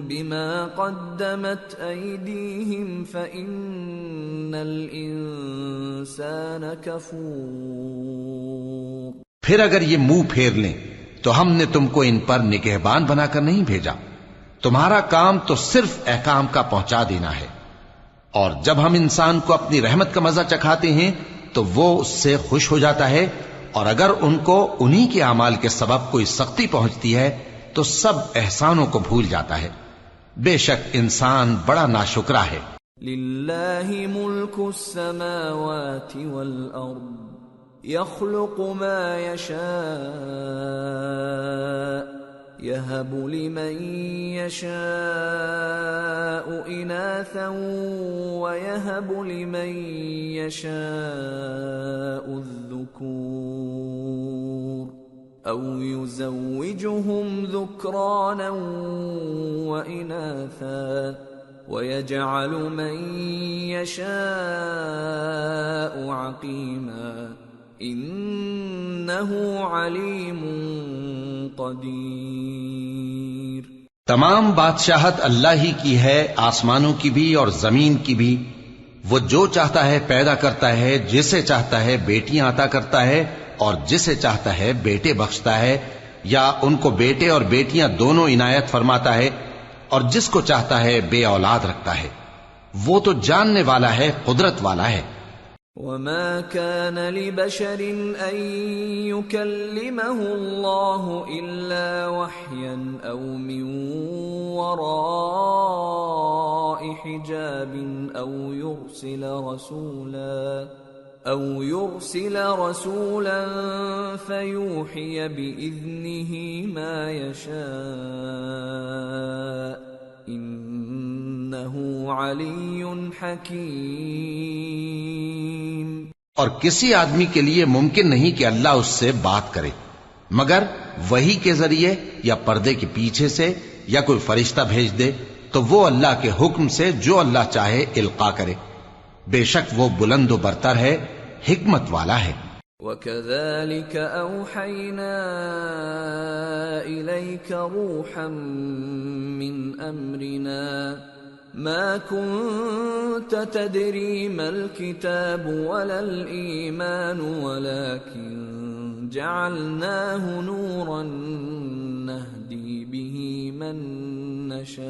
بِمَا قَدَّمَتْ أَيْدِيهِمْ فَإِنَّ الْإِنسَانَ كَفُورٌ. پھر اگر یہ منہ پھیر لیں تو ہم نے تم کو ان پر نگہبان بنا کر نہیں بھیجا. تمہارا کام تو صرف احکام کا پہنچا دینا ہے، اور جب ہم انسان کو اپنی رحمت کا مزہ چکھاتے ہیں تو وہ اس سے خوش ہو جاتا ہے، اور اگر ان کو انہی کے اعمال کے سبب کوئی سختی پہنچتی ہے تو سب احسانوں کو بھول جاتا ہے. بے شک انسان بڑا ناشکرا ہے. للہ ملک السماوات والارض يخلق ما يشاء يهب لمن يشاء إناثا ويهب لمن يشاء الذكور أو يزوجهم ذكرانا وإناثا ويجعل من يشاء عقيما انہ علیم قدیر. تمام بادشاہت اللہ ہی کی ہے، آسمانوں کی بھی اور زمین کی بھی. وہ جو چاہتا ہے پیدا کرتا ہے، جسے چاہتا ہے بیٹیاں عطا کرتا ہے اور جسے چاہتا ہے بیٹے بخشتا ہے، یا ان کو بیٹے اور بیٹیاں دونوں عنایت فرماتا ہے، اور جس کو چاہتا ہے بے اولاد رکھتا ہے. وہ تو جاننے والا ہے، قدرت والا ہے. وما كان لبشر أن يكلمه الله إلا وحيا أو من وراء حجاب أو يرسل رسولا فيوحي بإذنه ما يشاء إنه علي حكيم. اور کسی آدمی کے لیے ممکن نہیں کہ اللہ اس سے بات کرے مگر وحی کے ذریعے یا پردے کے پیچھے سے یا کوئی فرشتہ بھیج دے تو وہ اللہ کے حکم سے جو اللہ چاہے القا کرے. بے شک وہ بلند و برتر ہے، حکمت والا ہے. وَكَذَلِكَ أَوْحَيْنَا إِلَيْكَ رُوحًا مِّنْ أَمْرِنَا ما كنت تدري ما الكتاب ولا الإيمان ولكن جعلناه نورا نهدي به من نشاء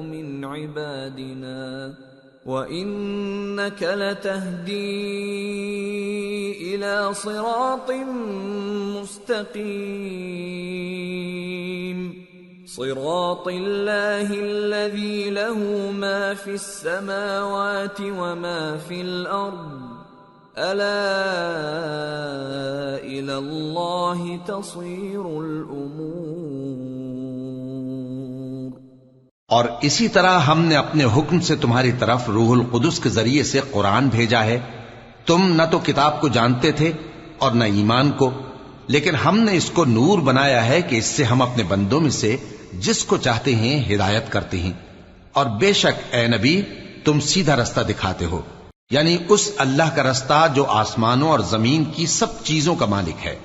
من عبادنا وإنك لتهدي إلى صراط مستقيم صراط الله الذي له ما في السماوات وما في الأرض ألا إلى الله تصير الأمور. اور اسی طرح ہم نے اپنے حکم سے تمہاری طرف روح القدس کے ذریعے سے قرآن بھیجا ہے. تم نہ تو کتاب کو جانتے تھے اور نہ ایمان کو، لیکن ہم نے اس کو نور بنایا ہے کہ اس سے ہم اپنے بندوں میں سے جس کو چاہتے ہیں ہدایت کرتے ہیں. اور بے شک اے نبی تم سیدھا رستہ دکھاتے ہو، یعنی اس اللہ کا رستہ جو آسمانوں اور زمین کی سب چیزوں کا مالک ہے.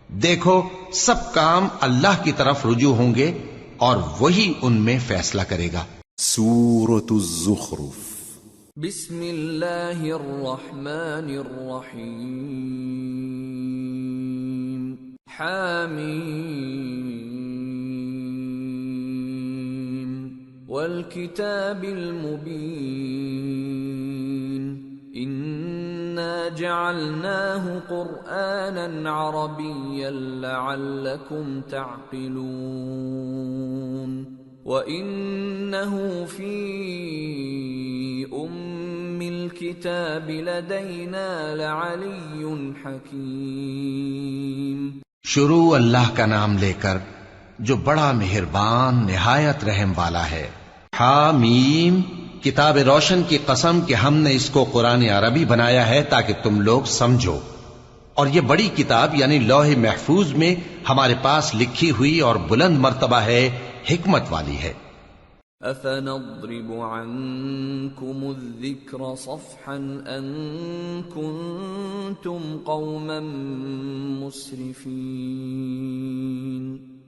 دیکھو سب کام اللہ کی طرف رجوع ہوں گے اور وہی ان میں فیصلہ کرے گا. سورة الزخرف. بسم اللہ الرحمن الرحیم. حامیم والکتاب المبین انا جعلناه قرآنا عربیا لعلکم تعقلون وَإِنَّهُ فِي أُمِّ الْكِتَابِ لَدَيْنَا لَعَلِيٌّ حَكِيمٌ. شروع اللہ کا نام لے کر جو بڑا مہربان نہایت رحم والا ہے. حامیم کتاب روشن کی قسم کہ ہم نے اس کو قرآن عربی بنایا ہے تاکہ تم لوگ سمجھو. اور یہ بڑی کتاب یعنی لوح محفوظ میں ہمارے پاس لکھی ہوئی اور بلند مرتبہ ہے، حکمت والی ہے. أَفَنَضْرِبُ عَنْكُمُ الذِّكْرَ صَفْحًا أَن كُنْتُمْ قَوْمًا مُسْرِفِينَ.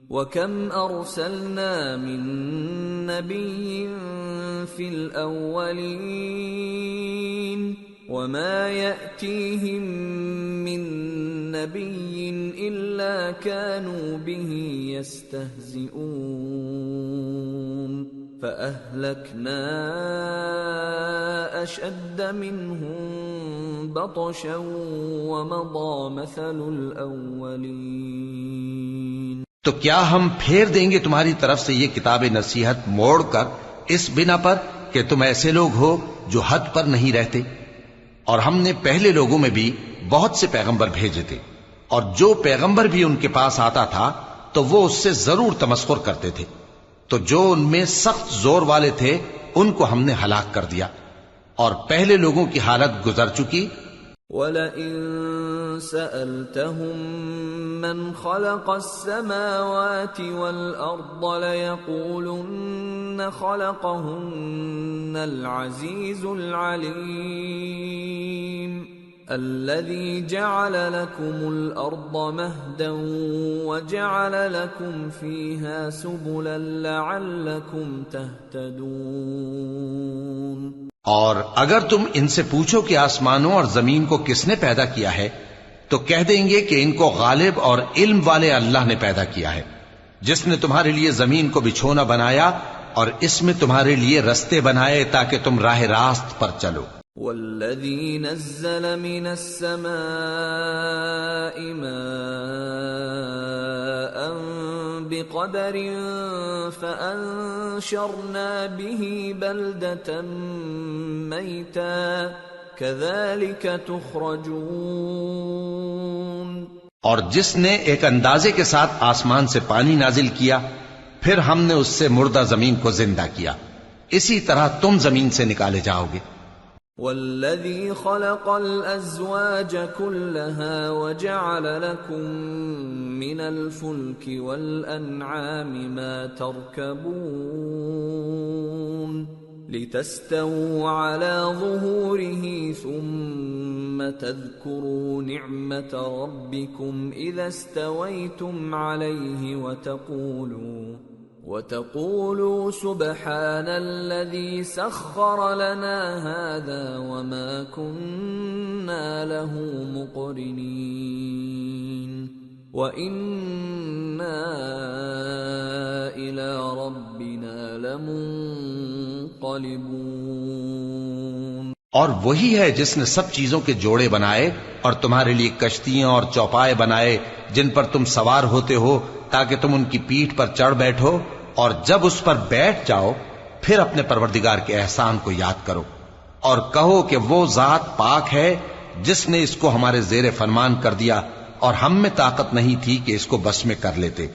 وَكَمْ أَرْسَلْنَا مِن نَّبِيٍّ فِي الْأَوَّلِينَ وَمَا يَأْتِيهِم مِّن نَّبِيٍّ إِلَّا كَانُوا بِهِ يَسْتَهْزِئُونَ فَأَهْلَكْنَا أَشَدَّ مِنْهُم بَطْشًا وَمَضَىٰ مَثَلُ الْأَوَّلِينَ. تو کیا ہم پھیر دیں گے تمہاری طرف سے یہ کتاب نصیحت موڑ کر اس بنا پر کہ تم ایسے لوگ ہو جو حد پر نہیں رہتے؟ اور ہم نے پہلے لوگوں میں بھی بہت سے پیغمبر بھیجے تھے، اور جو پیغمبر بھی ان کے پاس آتا تھا تو وہ اس سے ضرور تمسخر کرتے تھے. تو جو ان میں سخت زور والے تھے ان کو ہم نے ہلاک کر دیا، اور پہلے لوگوں کی حالت گزر چکی. وَلَئِن سَأَلْتَهُم مَّنْ خَلَقَ السَّمَاوَاتِ وَالْأَرْضَ لَيَقُولُنَّ خَلَقَهُنَّ الْعَزِيزُ الْعَلِيمُ الَّذِي جَعَلَ لَكُمُ الْأَرْضَ مَهْدًا وَجَعَلَ لَكُمْ فِيهَا سُبُلًا لَعَلَّكُمْ تَهْتَدُونَ. اور اگر تم ان سے پوچھو کہ آسمانوں اور زمین کو کس نے پیدا کیا ہے تو کہہ دیں گے کہ ان کو غالب اور علم والے اللہ نے پیدا کیا ہے، جس نے تمہارے لیے زمین کو بچھونا بنایا اور اس میں تمہارے لیے رستے بنائے تاکہ تم راہ راست پر چلو. والذی نزل من السماء ماء بقدر فأنشرنا به بلدة میتا كذلك تخرجون. اور جس نے ایک اندازے کے ساتھ آسمان سے پانی نازل کیا پھر ہم نے اس سے مردہ زمین کو زندہ کیا، اسی طرح تم زمین سے نکالے جاؤ گے. والذی خلق الازواج كلها وجعل لكم من الفلك والانعام ما تركبون لتستووا على ظهوره ثم تذكروا نعمة ربكم إذا استويتم عليه وَتَقُولُوا سُبْحَانَ الَّذِي سَخَّرَ لَنَا هَذَا وَمَا كُنَّا لَهُ مُقْرِنِينَ وَإِنَّا إِلَى رَبِّنَا لَمُنقَلِبُونَ۔ اور وہی ہے جس نے سب چیزوں کے جوڑے بنائے اور تمہارے لیے کشتیاں اور چوپائے بنائے جن پر تم سوار ہوتے ہو تاکہ تم ان کی پیٹھ پر چڑھ بیٹھو، اور جب اس پر بیٹھ جاؤ پھر اپنے پروردگار کے احسان کو یاد کرو اور کہو کہ وہ ذات پاک ہے جس نے اس کو ہمارے زیر فرمان کر دیا اور ہم میں طاقت نہیں تھی کہ اس کو بس میں کر لیتے،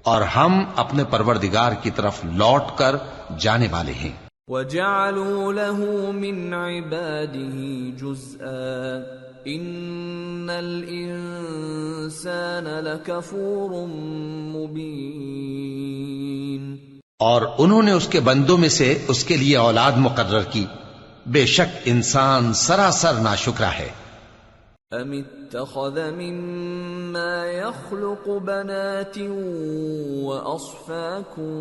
اور ہم اپنے پروردگار کی طرف لوٹ کر جانے والے ہیں۔ وَجَعَلُوا لَهُ مِنْ عِبَادِهِ جُزْءًا إِنَّ الْإِنسَانَ لَكَفُورٌ مُبِينٌ۔ اور انہوں نے اس کے بندوں میں سے اس کے لیے اولاد مقرر کی، بے شک انسان سراسر ناشکرا ہے۔ أَمِ اتَّخَذَ مِمَّا يَخْلُقُ بَنَاتٍ وَأَصْفَاكُم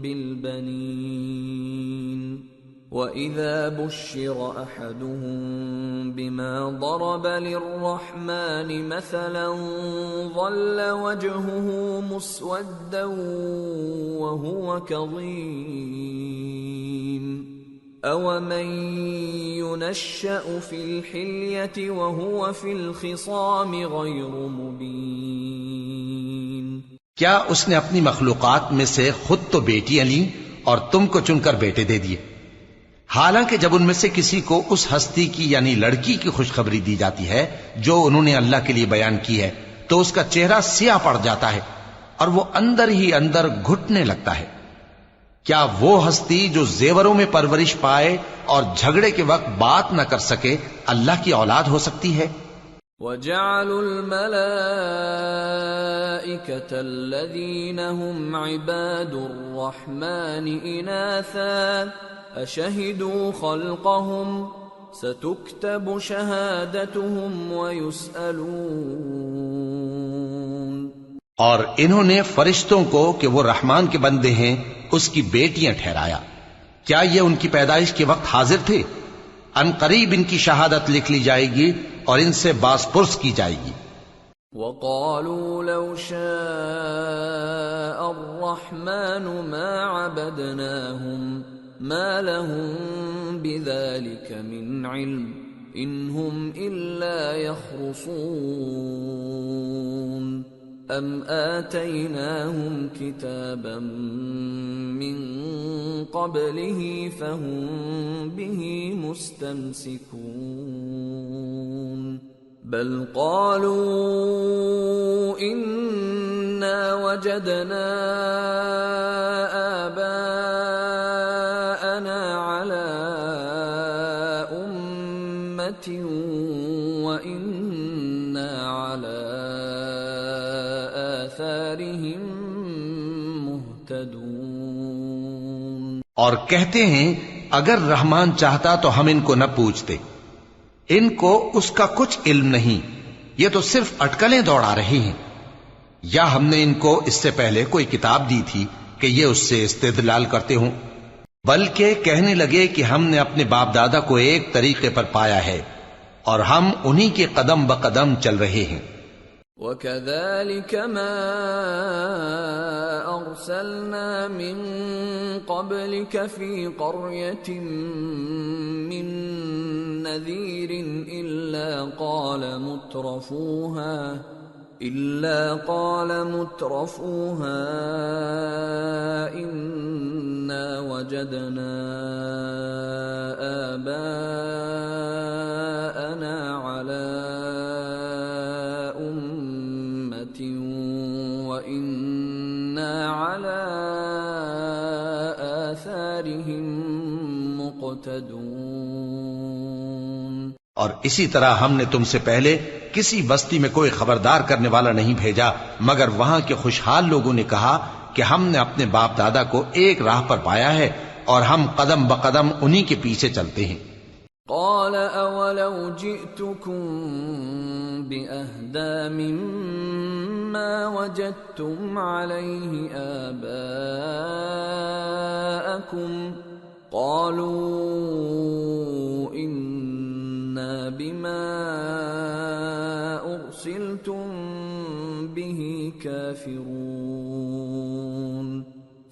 بِالْبَنِينَ وَإِذَا بُشِّرَ أَحَدُهُم بِمَا ضَرَبَ لِلرَّحْمَنِ مَثَلًا ظَلَّ وَجْهُهُ مُسْوَدًّا وَهُوَ كَظِيمٌ أَوَمَن يُنَشَّأُ فِي الْحِلْيَةِ وَهُوَ فِي الْخِصَامِ غَيْرُ مُبِينٍ۔ کیا اس نے اپنی مخلوقات میں سے خود تو بیٹیاں لیں اور تم کو چن کر بیٹے دے دیے، حالانکہ جب ان میں سے کسی کو اس ہستی کی یعنی لڑکی کی خوشخبری دی جاتی ہے جو انہوں نے اللہ کے لیے بیان کی ہے تو اس کا چہرہ سیاہ پڑ جاتا ہے اور وہ اندر ہی اندر گھٹنے لگتا ہے۔ کیا وہ ہستی جو زیوروں میں پرورش پائے اور جھگڑے کے وقت بات نہ کر سکے اللہ کی اولاد ہو سکتی ہے؟ وَجَعَلُوا الْمَلَائِكَةَ الَّذِينَ هُمْ عِبَادُ الرَّحْمَنِ إِنَاثًا أَشَهِدُوا خَلْقَهُمْ سَتُكْتَبُ شَهَادَتُهُمْ وَيُسْأَلُونَ۔ اور انہوں نے فرشتوں کو کہ وہ رحمان کے بندے ہیں اس کی بیٹیاں ٹھہرایا، کیا یہ ان کی پیدائش کے وقت حاضر تھے؟ ان قریب ان کی شہادت لکھ لی جائے گی اور ان سے باز پرس کی جائے گی۔ وَقَالُوا لَوْ شَاءَ الرَّحْمَنُ مَا عَبَدْنَاهُمْ مَا لَهُم بِذَلِكَ مِنْ عِلْمٍ إِنْ هُمْ إِلَّا يَخْرُصُونَ أَمْ آتَيْنَاهُمْ كِتَابًا مِّن قَبْلِهِ فَهُمْ بِهِ مُسْتَمْسِكُونَ بَلْ قَالُوا إِنَّا وَجَدْنَا آبَاءَنَا عَلَى أُمَّةٍ وَإِنَّا عَلَى مہتدون۔ اور کہتے ہیں اگر رحمان چاہتا تو ہم ان کو نہ پوچھتے، ان کو اس کا کچھ علم نہیں، یہ تو صرف اٹکلیں دوڑا رہے ہیں، یا ہم نے ان کو اس سے پہلے کوئی کتاب دی تھی کہ یہ اس سے استدلال کرتے ہوں، بلکہ کہنے لگے کہ ہم نے اپنے باپ دادا کو ایک طریقے پر پایا ہے اور ہم انہی کے قدم بقدم چل رہے ہیں۔ وَكَذَلِكَ مَا أَرْسَلْنَا مِن قَبْلِكَ فِي قَرْيَةٍ مِّن نَّذِيرٍ إِلَّا قَالَ مُتْرَفُوهَا إِنَّا وَجَدْنَا آبَاءَنَا عَلَى وَإِنَّا عَلَى آثَارِهِمْ مُقْتَدُونَ۔ اور اسی طرح ہم نے تم سے پہلے کسی بستی میں کوئی خبردار کرنے والا نہیں بھیجا مگر وہاں کے خوشحال لوگوں نے کہا کہ ہم نے اپنے باپ دادا کو ایک راہ پر پایا ہے اور ہم قدم بقدم انہی کے پیچھے چلتے ہیں۔ قال اولو جئتكم باهدى مما وجدتم عليه آباءكم قالوا انا بما ارسلتم به كافرون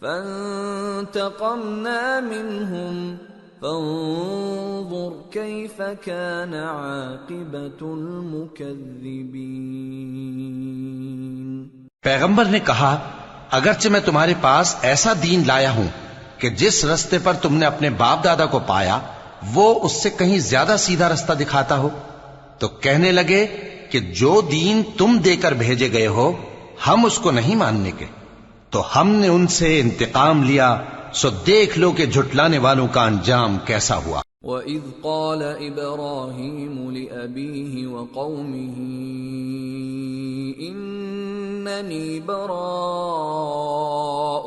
فانتقمنا منهم فانظر كيف كان عاقبة المكذبين۔ پیغمبر نے کہا اگرچہ میں تمہارے پاس ایسا دین لایا ہوں کہ جس رستے پر تم نے اپنے باپ دادا کو پایا وہ اس سے کہیں زیادہ سیدھا رستہ دکھاتا ہو، تو کہنے لگے کہ جو دین تم دے کر بھیجے گئے ہو ہم اس کو نہیں ماننے کے، تو ہم نے ان سے انتقام لیا، سو دیکھ لو کہ جھٹلانے والوں کا انجام کیسا ہوا۔ وَإِذْ قَالَ إِبْرَاهِيمُ لِأَبِيهِ وَقَوْمِهِ إِنَّنِي بَرَاءٌ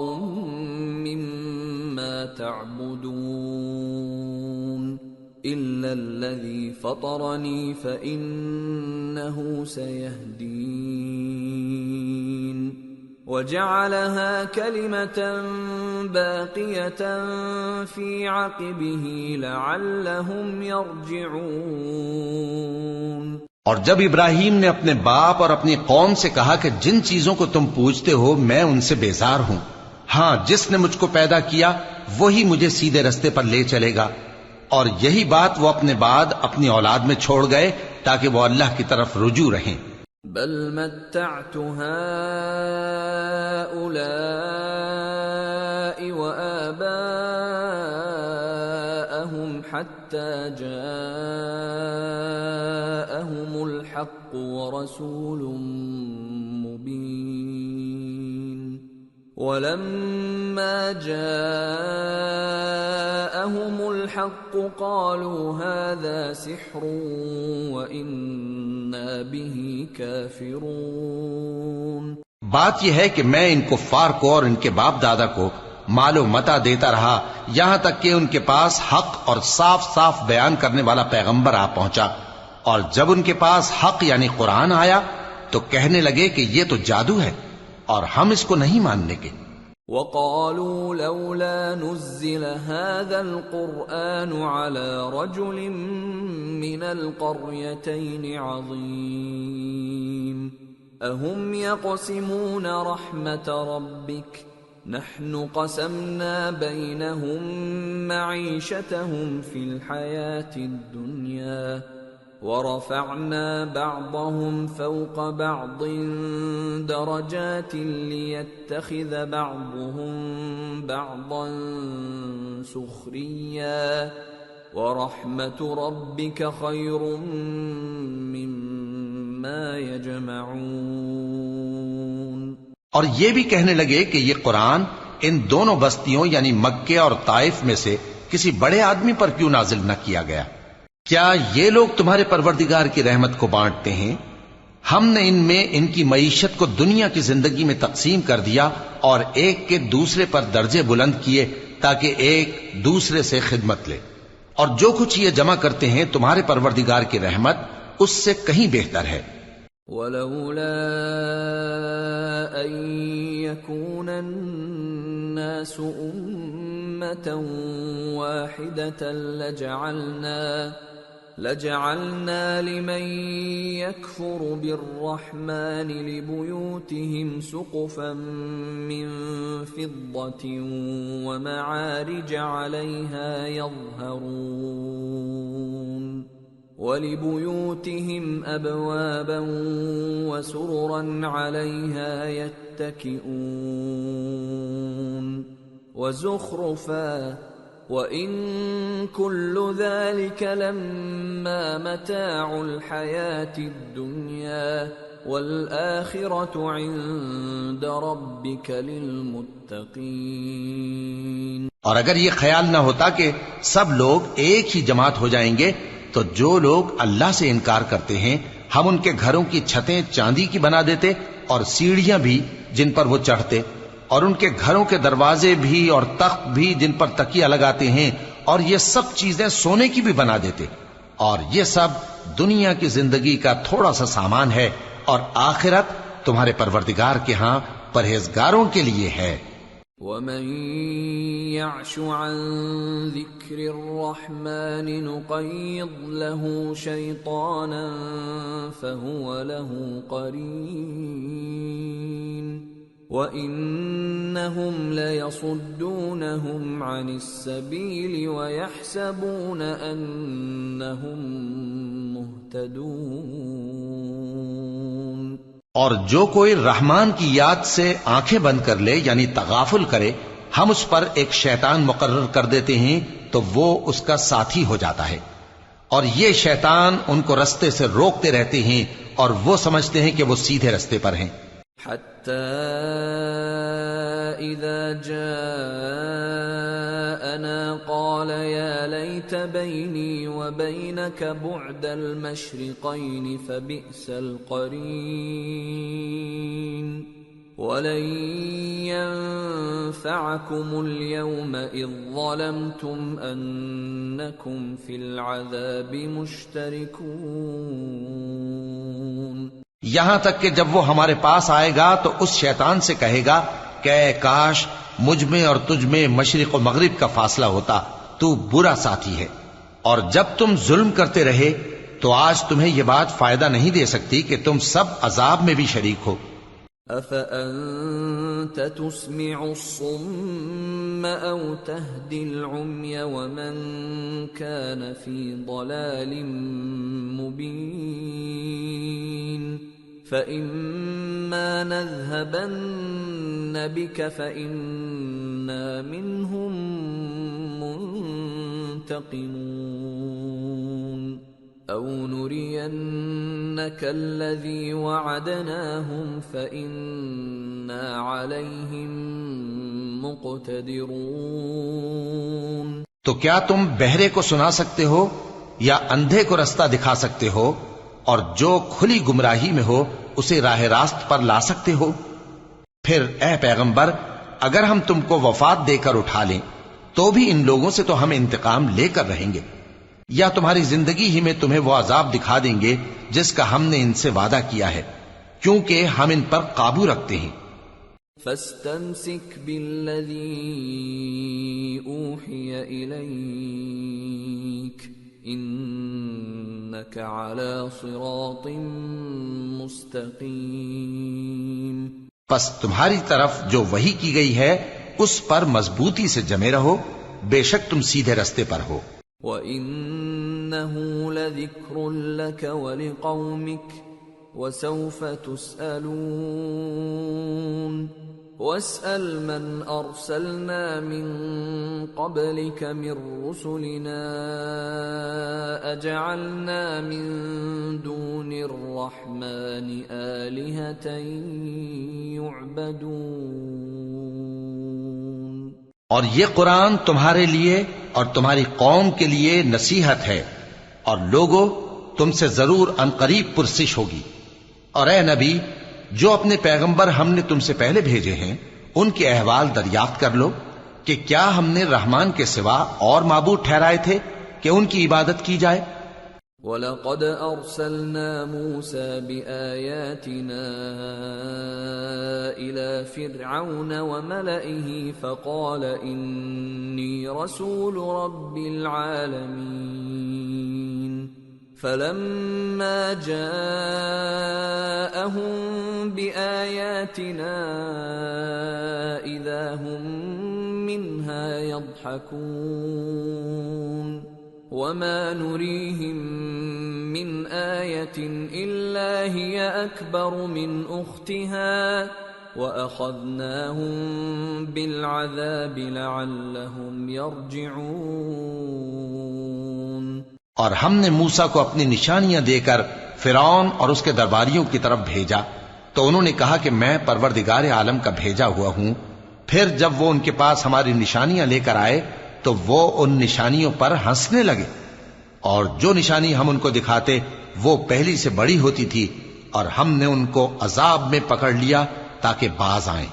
مِّمَّا تَعْبُدُونَ إِلَّا الَّذِي فَطَرَنِي فَإِنَّهُ سَيَهْدِينِ وَجَعَلَهَا كَلِمَةً بَاقِيَةً فِي عَقِبِهِ لَعَلَّهُمْ يَرْجِعُونَ۔ اور جب ابراہیم نے اپنے باپ اور اپنی قوم سے کہا کہ جن چیزوں کو تم پوجتے ہو میں ان سے بیزار ہوں، ہاں جس نے مجھ کو پیدا کیا وہی مجھے سیدھے رستے پر لے چلے گا، اور یہی بات وہ اپنے بعد اپنی اولاد میں چھوڑ گئے تاکہ وہ اللہ کی طرف رجوع رہیں۔ بل متعت هؤلاء وآباءهم حتى جاءهم الحق ورسول مبين ولما جاءهم الحق قالوا هذا سحر وإنا به كافرون۔ بات یہ ہے کہ میں ان کفار کو اور ان کے باپ دادا کو مال و متاع دیتا رہا یہاں تک کہ ان کے پاس حق اور صاف صاف بیان کرنے والا پیغمبر آ پہنچا، اور جب ان کے پاس حق یعنی قرآن آیا تو کہنے لگے کہ یہ تو جادو ہے اور ہم اس کو نہیں ماننے کے۔ وَقَالُوا لَوْلَا نُزِّلَ هَذَا الْقُرْآنُ عَلَى رَجُلٍ مِّنَ الْقَرْيَتَيْنِ عَظِيمٍ أَهُمْ يَقْسِمُونَ رَحْمَةَ رَبِّكَ نَحْنُ قَسَمْنَا بَيْنَهُمْ مَعِيشَتَهُمْ فِي الْحَيَاةِ الدُّنْيَا وَرَفَعْنَا بَعْضَهُمْ فَوْقَ بَعْضٍ دَرَجَاتٍ لِيَتَّخِذَ بَعْضُهُمْ بَعْضًا سُخْرِيًّا وَرَحْمَةُ رَبِّكَ خَيْرٌ مِّمَّا يَجْمَعُونَ۔ اور یہ بھی کہنے لگے کہ یہ قرآن ان دونوں بستیوں یعنی مکے اور طائف میں سے کسی بڑے آدمی پر کیوں نازل نہ کیا گیا؟ کیا یہ لوگ تمہارے پروردگار کی رحمت کو بانٹتے ہیں؟ ہم نے ان میں ان کی معیشت کو دنیا کی زندگی میں تقسیم کر دیا اور ایک کے دوسرے پر درجے بلند کیے تاکہ ایک دوسرے سے خدمت لے، اور جو کچھ یہ جمع کرتے ہیں تمہارے پروردگار کی رحمت اس سے کہیں بہتر ہے۔ وَلَوْلَا أَن يَكُونَ النَّاسُ أُمَّةً وَاحِدَةً لَجَعَلْنَا لِمَن يَكْفُرُ بِالرَّحْمَنِ لِبُيُوتِهِمْ سُقُفًا مِّن فِضَّةٍ وَمَعَارِجَ عَلَيْهَا يَظْهَرُونَ وَلِبُيُوتِهِمْ أَبْوَابًا وَسُرُرًا عَلَيْهَا يَتَّكِئُونَ وَزُخْرُفًا وَإِن كُلُّ ذَلِكَ لَمَّا مَتَاعُ الْحَيَاةِ الدُّنْيَا وَالْآخِرَةُ عِندَ رَبِّكَ لِلْمُتَّقِينَ۔ اور اگر یہ خیال نہ ہوتا کہ سب لوگ ایک ہی جماعت ہو جائیں گے تو جو لوگ اللہ سے انکار کرتے ہیں ہم ان کے گھروں کی چھتیں چاندی کی بنا دیتے اور سیڑھیاں بھی جن پر وہ چڑھتے، اور ان کے گھروں کے دروازے بھی اور تخت بھی جن پر تکیہ لگاتے ہیں اور یہ سب چیزیں سونے کی بھی بنا دیتے، اور یہ سب دنیا کی زندگی کا تھوڑا سا سامان ہے، اور آخرت تمہارے پروردگار کے ہاں پرہیزگاروں کے لیے ہے۔ وَمَن يَعْشُ عَن ذِكْرِ الرَّحْمَنِ نُقَيِّضْ لَهُ شَيْطَانًا فَهُوَ لَهُ قَرِينٌ وَإِنَّهُمْ لَيَصُدُّونَهُمْ عَنِ السَّبِيلِ وَيَحْسَبُونَ أَنَّهُمْ مُهْتَدُونَ۔ اور جو کوئی رحمان کی یاد سے آنکھیں بند کر لے یعنی تغافل کرے، ہم اس پر ایک شیطان مقرر کر دیتے ہیں تو وہ اس کا ساتھی ہو جاتا ہے، اور یہ شیطان ان کو رستے سے روکتے رہتے ہیں اور وہ سمجھتے ہیں کہ وہ سیدھے رستے پر ہیں۔ حتى إذا جاءنا قال يا ليت بيني وبينك بعد المشرقين فبئس القرين ولن ينفعكم اليوم إذ ظلمتم أنكم في العذاب مشتركون۔ یہاں تک کہ جب وہ ہمارے پاس آئے گا تو اس شیطان سے کہے گا کہ اے کاش مجھ میں اور تجھ میں مشرق و مغرب کا فاصلہ ہوتا، تو برا ساتھی ہے، اور جب تم ظلم کرتے رہے تو آج تمہیں یہ بات فائدہ نہیں دے سکتی کہ تم سب عذاب میں بھی شریک ہو۔ أَفَأَنْتَ تُسْمِعُ الصُّمَّ أَوْ تَهْدِي الْعُمْيَ وَمَنْ كَانَ فِي ضَلَالٍ مُبِينٍ فَإِمَّا نَذْهَبَنَّ بِكَ فَإِنَّا مِنْهُمْ مُنْتَقِمُونَ أَوْ نُرِيَنَّكَ الَّذِي وَعَدْنَاهُمْ فَإِنَّا عَلَيْهِمْ مُقْتَدِرُونَ۔ تو کیا تم بہرے کو سنا سکتے ہو یا اندھے کو رستہ دکھا سکتے ہو، اور جو کھلی گمراہی میں ہو اسے راہ راست پر لا سکتے ہو؟ پھر اے پیغمبر، اگر ہم تم کو وفات دے کر اٹھا لیں تو بھی ان لوگوں سے تو ہم انتقام لے کر رہیں گے، یا تمہاری زندگی ہی میں تمہیں وہ عذاب دکھا دیں گے جس کا ہم نے ان سے وعدہ کیا ہے، کیونکہ ہم ان پر قابو رکھتے ہیں۔ فَاسْتَمْسِكْ بِالَّذِي أُوحِيَ إِلَيْكَ إِنَّكَ عَلَى صِرَاطٍ مُسْتَقِيمٍ۔ پس تمہاری طرف جو وحی کی گئی ہے اس پر مضبوطی سے جمے رہو، بے شک تم سیدھے رستے پر ہو۔ وَإِنَّهُ لَذِكْرٌ لَكَ وَلِقَوْمِكَ وَسَوْفَ تُسْأَلُونَ وَاسْأَلْ مَنْ أَرْسَلْنَا مِنْ قَبْلِكَ مِنْ رُسُلِنَا أَجَعَلْنَا مِنْ دُونِ الرَّحْمَنِ آلِهَةً يُعْبَدُونَ۔ اور یہ قرآن تمہارے لیے اور تمہاری قوم کے لیے نصیحت ہے، اور لوگوں تم سے ضرور عنقریب پرسش ہوگی۔ اور اے نبی، جو اپنے پیغمبر ہم نے تم سے پہلے بھیجے ہیں ان کے احوال دریافت کر لو کہ کیا ہم نے رحمان کے سوا اور معبود ٹھہرائے تھے کہ ان کی عبادت کی جائے؟ وَلَقَدْ أَرْسَلْنَا مُوسَى بِآيَاتِنَا إِلَى فِرْعَوْنَ وَمَلَئِهِ فَقَالَ إِنِّي رَسُولُ رَبِّ الْعَالَمِينَ فَلَمَّا جَاءَهُم بِآيَاتِنَا إِذَا هُم مِّنْهَا يَضْحَكُونَ وَمَا نُرِيهِم مِّنْ آيَةٍ إِلَّا هِيَ أَكْبَرُ مِنْ أُخْتِهَا وَأَخَذْنَاهُم بِالْعَذَابِ لَعَلَّهُمْ يَرْجِعُونَ۔ اور ہم نے موسیٰ کو اپنی نشانیاں دے کر فرعون اور اس کے درباریوں کی طرف بھیجا تو انہوں نے کہا کہ میں پروردگار عالم کا بھیجا ہوا ہوں۔ پھر جب وہ ان کے پاس ہماری نشانیاں لے کر آئے تو وہ ان نشانیوں پر ہنسنے لگے، اور جو نشانی ہم ان کو دکھاتے وہ پہلی سے بڑی ہوتی تھی، اور ہم نے ان کو عذاب میں پکڑ لیا تاکہ باز آئیں۔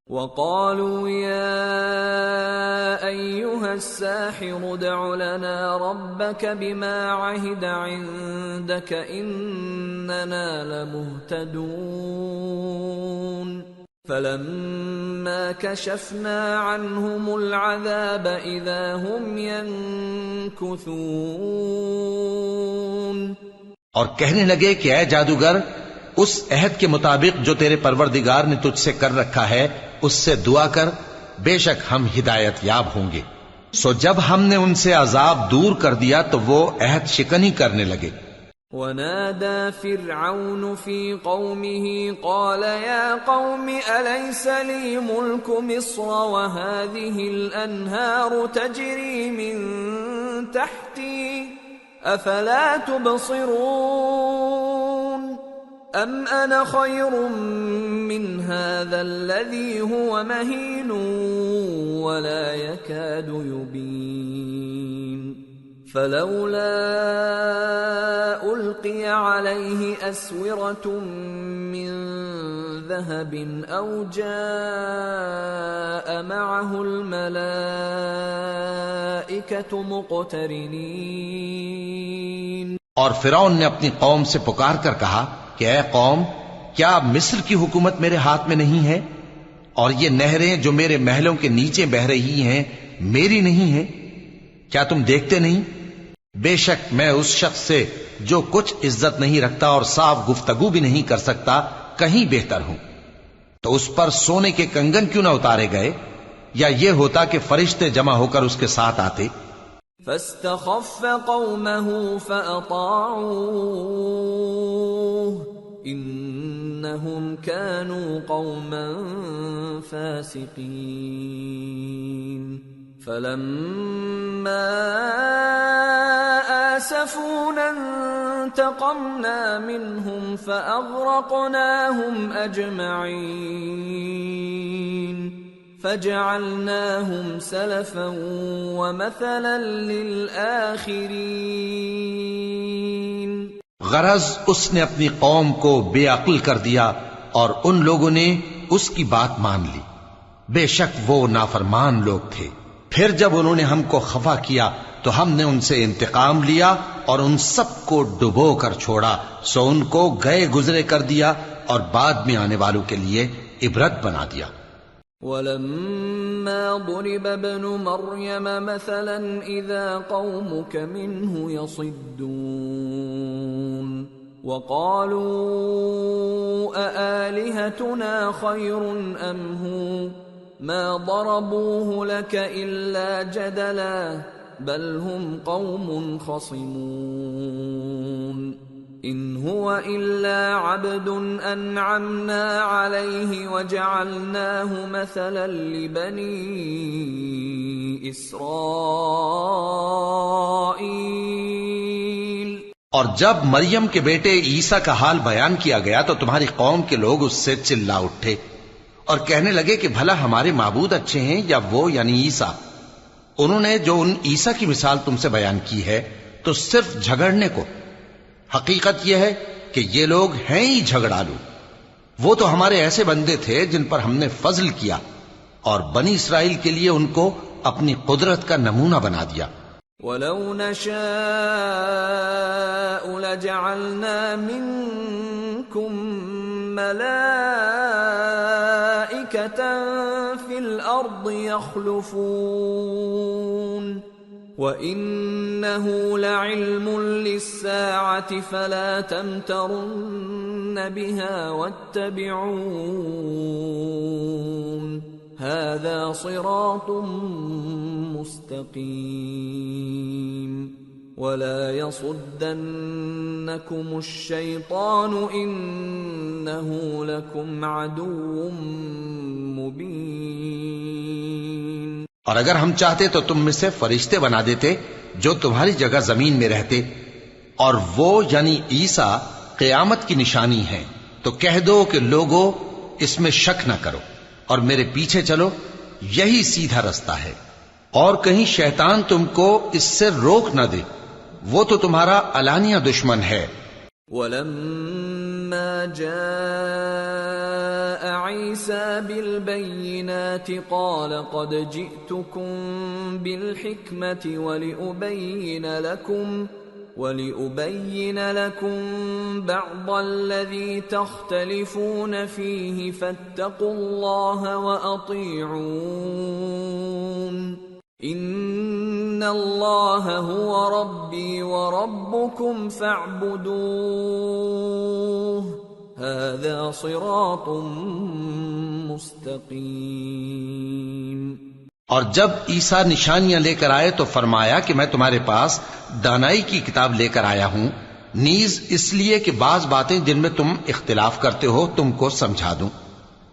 وَقَالُوا يَا أيها الساحر ادع لنا ربك بما عهد عندك إننا لمهتدون فلما كشفنا عنهم العذاب إذا هم ينكثون. اور کہنے لگے کہ اے جادوگر اس عہد کے مطابق جو تیرے پروردگار نے تجھ سے کر رکھا ہے اس سے دعا کر، بے شک ہم ہدایت یاب ہوں گے. سو جب ہم نے ان سے عذاب دور کر دیا تو وہ عہد شکنی کرنے لگے. ونادى فرعون في قومه قال يا قوم أليس لي ملك مصر وهذه الأنهار تجري من تحتي أفلا تبصرون أم أنا خير من هذا الذي هو مهين ولا يكاد يبين فلولا ألقي عليه أسورة من ذهب أو جاء معه الملائكة مقترنين. اور فرعون نے اپنی قوم سے پکار کر کہا کہ اے قوم، کیا مصر کی حکومت میرے ہاتھ میں نہیں ہے اور یہ نہریں جو میرے محلوں کے نیچے بہ رہی ہیں میری نہیں ہیں؟ کیا تم دیکھتے نہیں؟ بے شک میں اس شخص سے جو کچھ عزت نہیں رکھتا اور صاف گفتگو بھی نہیں کر سکتا کہیں بہتر ہوں. تو اس پر سونے کے کنگن کیوں نہ اتارے گئے، یا یہ ہوتا کہ فرشتے جمع ہو کر اس کے ساتھ آتے. فاستخف قومه فأطاعوه إنهم كانوا قوما فاسقين. فلما آسفونا انتقمنا منهم فأغرقناهم أجمعين فجعلناهم سلفا ومثلا للآخرين. غرض اس نے اپنی قوم کو بے عقل کر دیا اور ان لوگوں نے اس کی بات مان لی. بے شک وہ نافرمان لوگ تھے. پھر جب انہوں نے ہم کو خفا کیا تو ہم نے ان سے انتقام لیا اور ان سب کو ڈبو کر چھوڑا، سو ان کو گئے گزرے کر دیا اور بعد میں آنے والوں کے لیے عبرت بنا دیا. وَلَمَّا ضُرِبَ ابْنُ مَرْيَمَ مَثَلًا إِذَا قَوْمُكَ مِنْهُ يَصِدُّونَ وَقَالُوا أَآلِهَتُنَا خَيْرٌ أَمْ هُوَ مَا ضَرَبُوهُ لَكَ إِلَّا جَدَلًا بَلْ هُمْ قَوْمٌ خَصِمُونَ. إِنْ هُوَ إِلَّا عَبْدٌ أَنْعَمْنَا عَلَيْهِ وَجَعَلْنَاهُ مَثَلًا لِبَنِي إِسْرَائِيلَ. اور جب مریم کے بیٹے عیسیٰ کا حال بیان کیا گیا تو تمہاری قوم کے لوگ اس سے چلا اٹھے اور کہنے لگے کہ بھلا ہمارے معبود اچھے ہیں یا وہ یعنی عیسیٰ. انہوں نے جو ان عیسیٰ کی مثال تم سے بیان کی ہے تو صرف جھگڑنے کو. حقیقت یہ ہے کہ یہ لوگ ہیں ہی جھگڑالو. وہ تو ہمارے ایسے بندے تھے جن پر ہم نے فضل کیا اور بنی اسرائیل کے لیے ان کو اپنی قدرت کا نمونہ بنا دیا. وَلَوْ نَشَاءُ لَجَعَلْنَا مِنْكُمْ مَلَائِكَةً فِي الْأَرْضِ يَخْلُفُونَ وَإِنَّهُ لَعِلْمٌ لِلسَّاعَةِ فَلَا تَمْتَرُنَّ بِهَا وَاتَّبِعُونِ هَذَا صِرَاطٌ مُسْتَقِيمٌ وَلَا يَصُدَّنَّكُمُ الشَّيْطَانُ إِنَّهُ لَكُمْ عَدُوٌّ مُبِينٌ. اور اگر ہم چاہتے تو تم میں سے فرشتے بنا دیتے جو تمہاری جگہ زمین میں رہتے، اور وہ یعنی عیسیٰ قیامت کی نشانی ہیں. تو کہہ دو کہ لوگوں اس میں شک نہ کرو اور میرے پیچھے چلو، یہی سیدھا رستہ ہے، اور کہیں شیطان تم کو اس سے روک نہ دے، وہ تو تمہارا علانیہ دشمن ہے. وَلَمَّا فلما جاء عيسى بالبينات قال قد جئتكم بالحكمة ولأبين لكم بعض الذي تختلفون فيه فاتقوا الله وأطيعون إن الله هو ربي وربكم فاعبدوه هذا صراط مستقيم۔ اور جب عیسیٰ نشانیاں لے کر آئے تو فرمایا کہ میں تمہارے پاس دانائی کی کتاب لے کر آیا ہوں، نیز اس لیے کہ بعض باتیں جن میں تم اختلاف کرتے ہو تم کو سمجھا دوں۔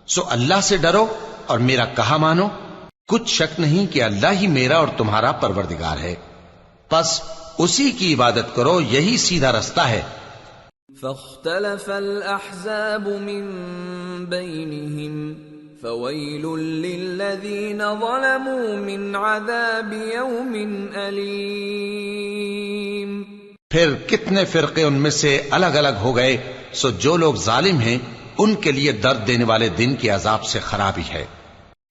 سو اللہ سے ڈرو اور میرا کہا مانو، کچھ شک نہیں کہ اللہ ہی میرا اور تمہارا پروردگار ہے، پس اسی کی عبادت کرو، یہی سیدھا رستہ ہے۔ فاختلف الأحزاب من بينهم فويل للذين ظلموا من عذاب يوم أليم۔ پھر کتنے فرقے ان میں سے الگ الگ ہو گئے، سو جو لوگ ظالم ہیں ان کے لیے درد دینے والے دن کے عذاب سے خرابی ہے۔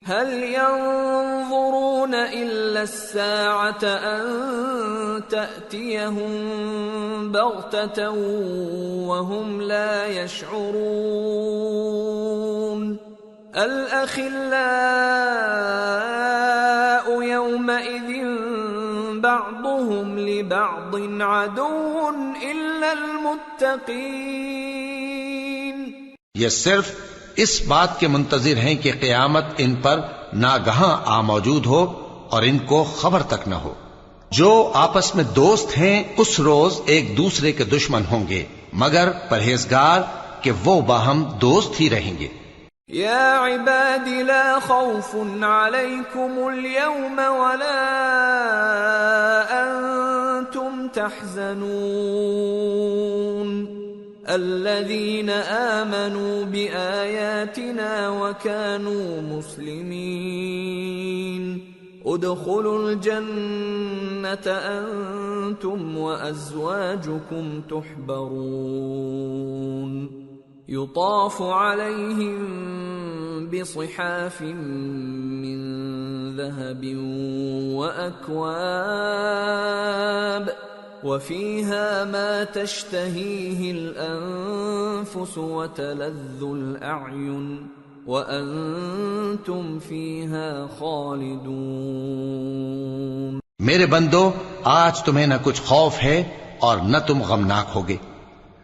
هل ينظرون إلا الساعة أن تأتيهم بغتة وهم لا يشعرون الأخلاء يومئذ بعضهم لبعض عدو إلا المتقين۔ یہ صرف اس بات کے منتظر ہیں کہ قیامت ان پر ناگہاں آ موجود ہو اور ان کو خبر تک نہ ہو۔ جو آپس میں دوست ہیں اس روز ایک دوسرے کے دشمن ہوں گے، مگر پرہیزگار کہ وہ باہم دوست ہی رہیں گے۔ یا عباد لا خوف علیکم اليوم ولا انتم تحزنون الذين آمنوا بآياتنا وكانوا مسلمين ادخلوا الجنة أنتم وأزواجكم تحبرون يطاف عليهم بصحاف من ذهب وأكواب وفيها ما تشتهيه الأنفس وتلذ الأعين وأنتم فيها خالدون۔ میرے بندو، آج تمہیں نہ کچھ خوف ہے اور نہ تم غمناک ہوگے۔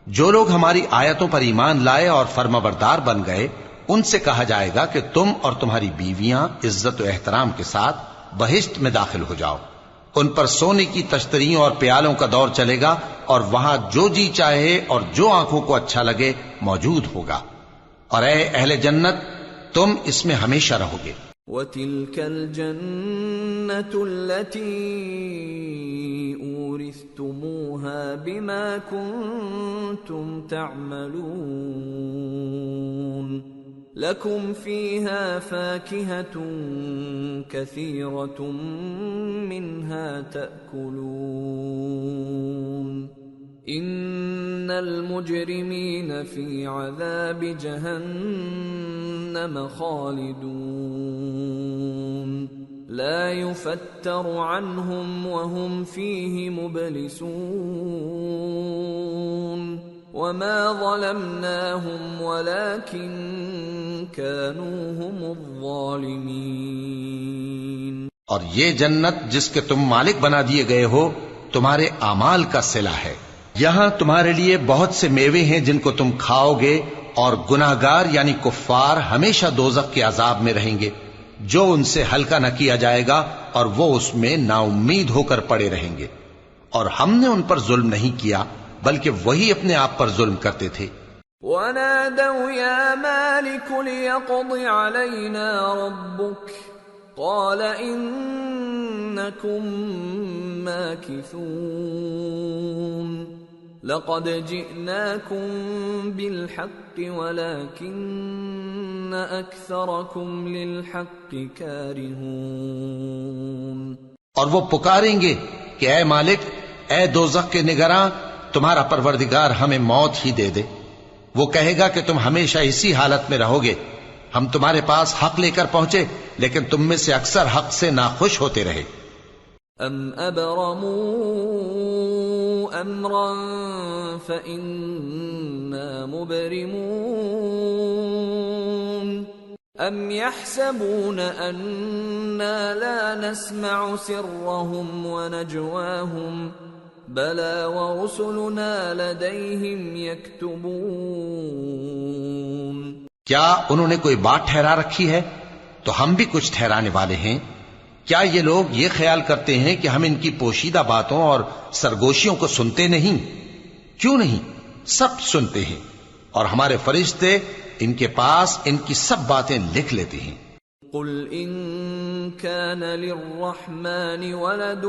جو لوگ ہماری آیتوں پر ایمان لائے اور فرمانبردار بن گئے ان سے کہا جائے گا کہ تم اور تمہاری بیویاں عزت و احترام کے ساتھ بہشت میں داخل ہو جاؤ۔ ان پر سونے کی تشتریوں اور پیالوں کا دور چلے گا اور وہاں جو جی چاہے اور جو آنکھوں کو اچھا لگے موجود ہوگا، اور اے اہل جنت تم اس میں ہمیشہ رہو گے۔ وَتِلْكَ الْجَنَّةُ الَّتِي أُورِثْتُمُوهَا بِمَا كُنْتُمْ تَعْمَلُونَ لَكُمْ فِيهَا فَاكِهَةٌ كَثِيرَةٌ مِنْهَا تَأْكُلُونَ إِنَّ الْمُجْرِمِينَ فِي عَذَابِ جَهَنَّمَ خَالِدُونَ لَا يُفَتَّرُ عَنْهُمْ وَهُمْ فِيهِ مُبْلِسُونَ وَمَا ظَلَمْنَاهُمْ وَلَكِنْ كَانُوا هُمُ الظَّالِمِينَ۔ اور یہ جنت جس کے تم مالک بنا دیے گئے ہو تمہارے اعمال کا صلہ ہے۔ یہاں تمہارے لیے بہت سے میوے ہیں جن کو تم کھاؤ گے، اور گناہگار یعنی کفار ہمیشہ دوزخ کے عذاب میں رہیں گے جو ان سے ہلکا نہ کیا جائے گا، اور وہ اس میں نا امید ہو کر پڑے رہیں گے۔ اور ہم نے ان پر ظلم نہیں کیا بلکہ وہی اپنے آپ پر ظلم کرتے تھے۔ وَنَادَوْا يَا مَالِكُ لِيَقْضِ عَلَيْنَا رَبُّكَ قَالَ إِنَّكُمْ مَاكِثُونَ لَقَدْ جِئْنَاكُمْ بِالْحَقِّ وَلَكِنَّ أَكْثَرَكُمْ لِلْحَقِّ كَارِهُونَ۔ اور وہ پکاریں گے کہ اے مالک، اے دوزخ کے نگراں، تمہارا پروردگار ہمیں موت ہی دے دے، وہ کہے گا کہ تم ہمیشہ اسی حالت میں رہو گے، ہم تمہارے پاس حق لے کر پہنچے لیکن تم میں سے اکثر حق سے ناخوش ہوتے رہے۔ ام ابرموا امرا فإنا مبرمون ام يحسبون أنا لا نسمع سرهم ونجواهم بلى ورسلنا لديهم يكتبون۔ کیا انہوں نے کوئی بات ٹھہرا رکھی ہے؟ تو ہم بھی کچھ ٹھہرانے والے ہیں۔ کیا یہ لوگ یہ خیال کرتے ہیں کہ ہم ان کی پوشیدہ باتوں اور سرگوشیوں کو سنتے نہیں؟ کیوں نہیں، سب سنتے ہیں، اور ہمارے فرشتے ان کے پاس ان کی سب باتیں لکھ لیتے ہیں۔ قل ان كان للرحمن ولد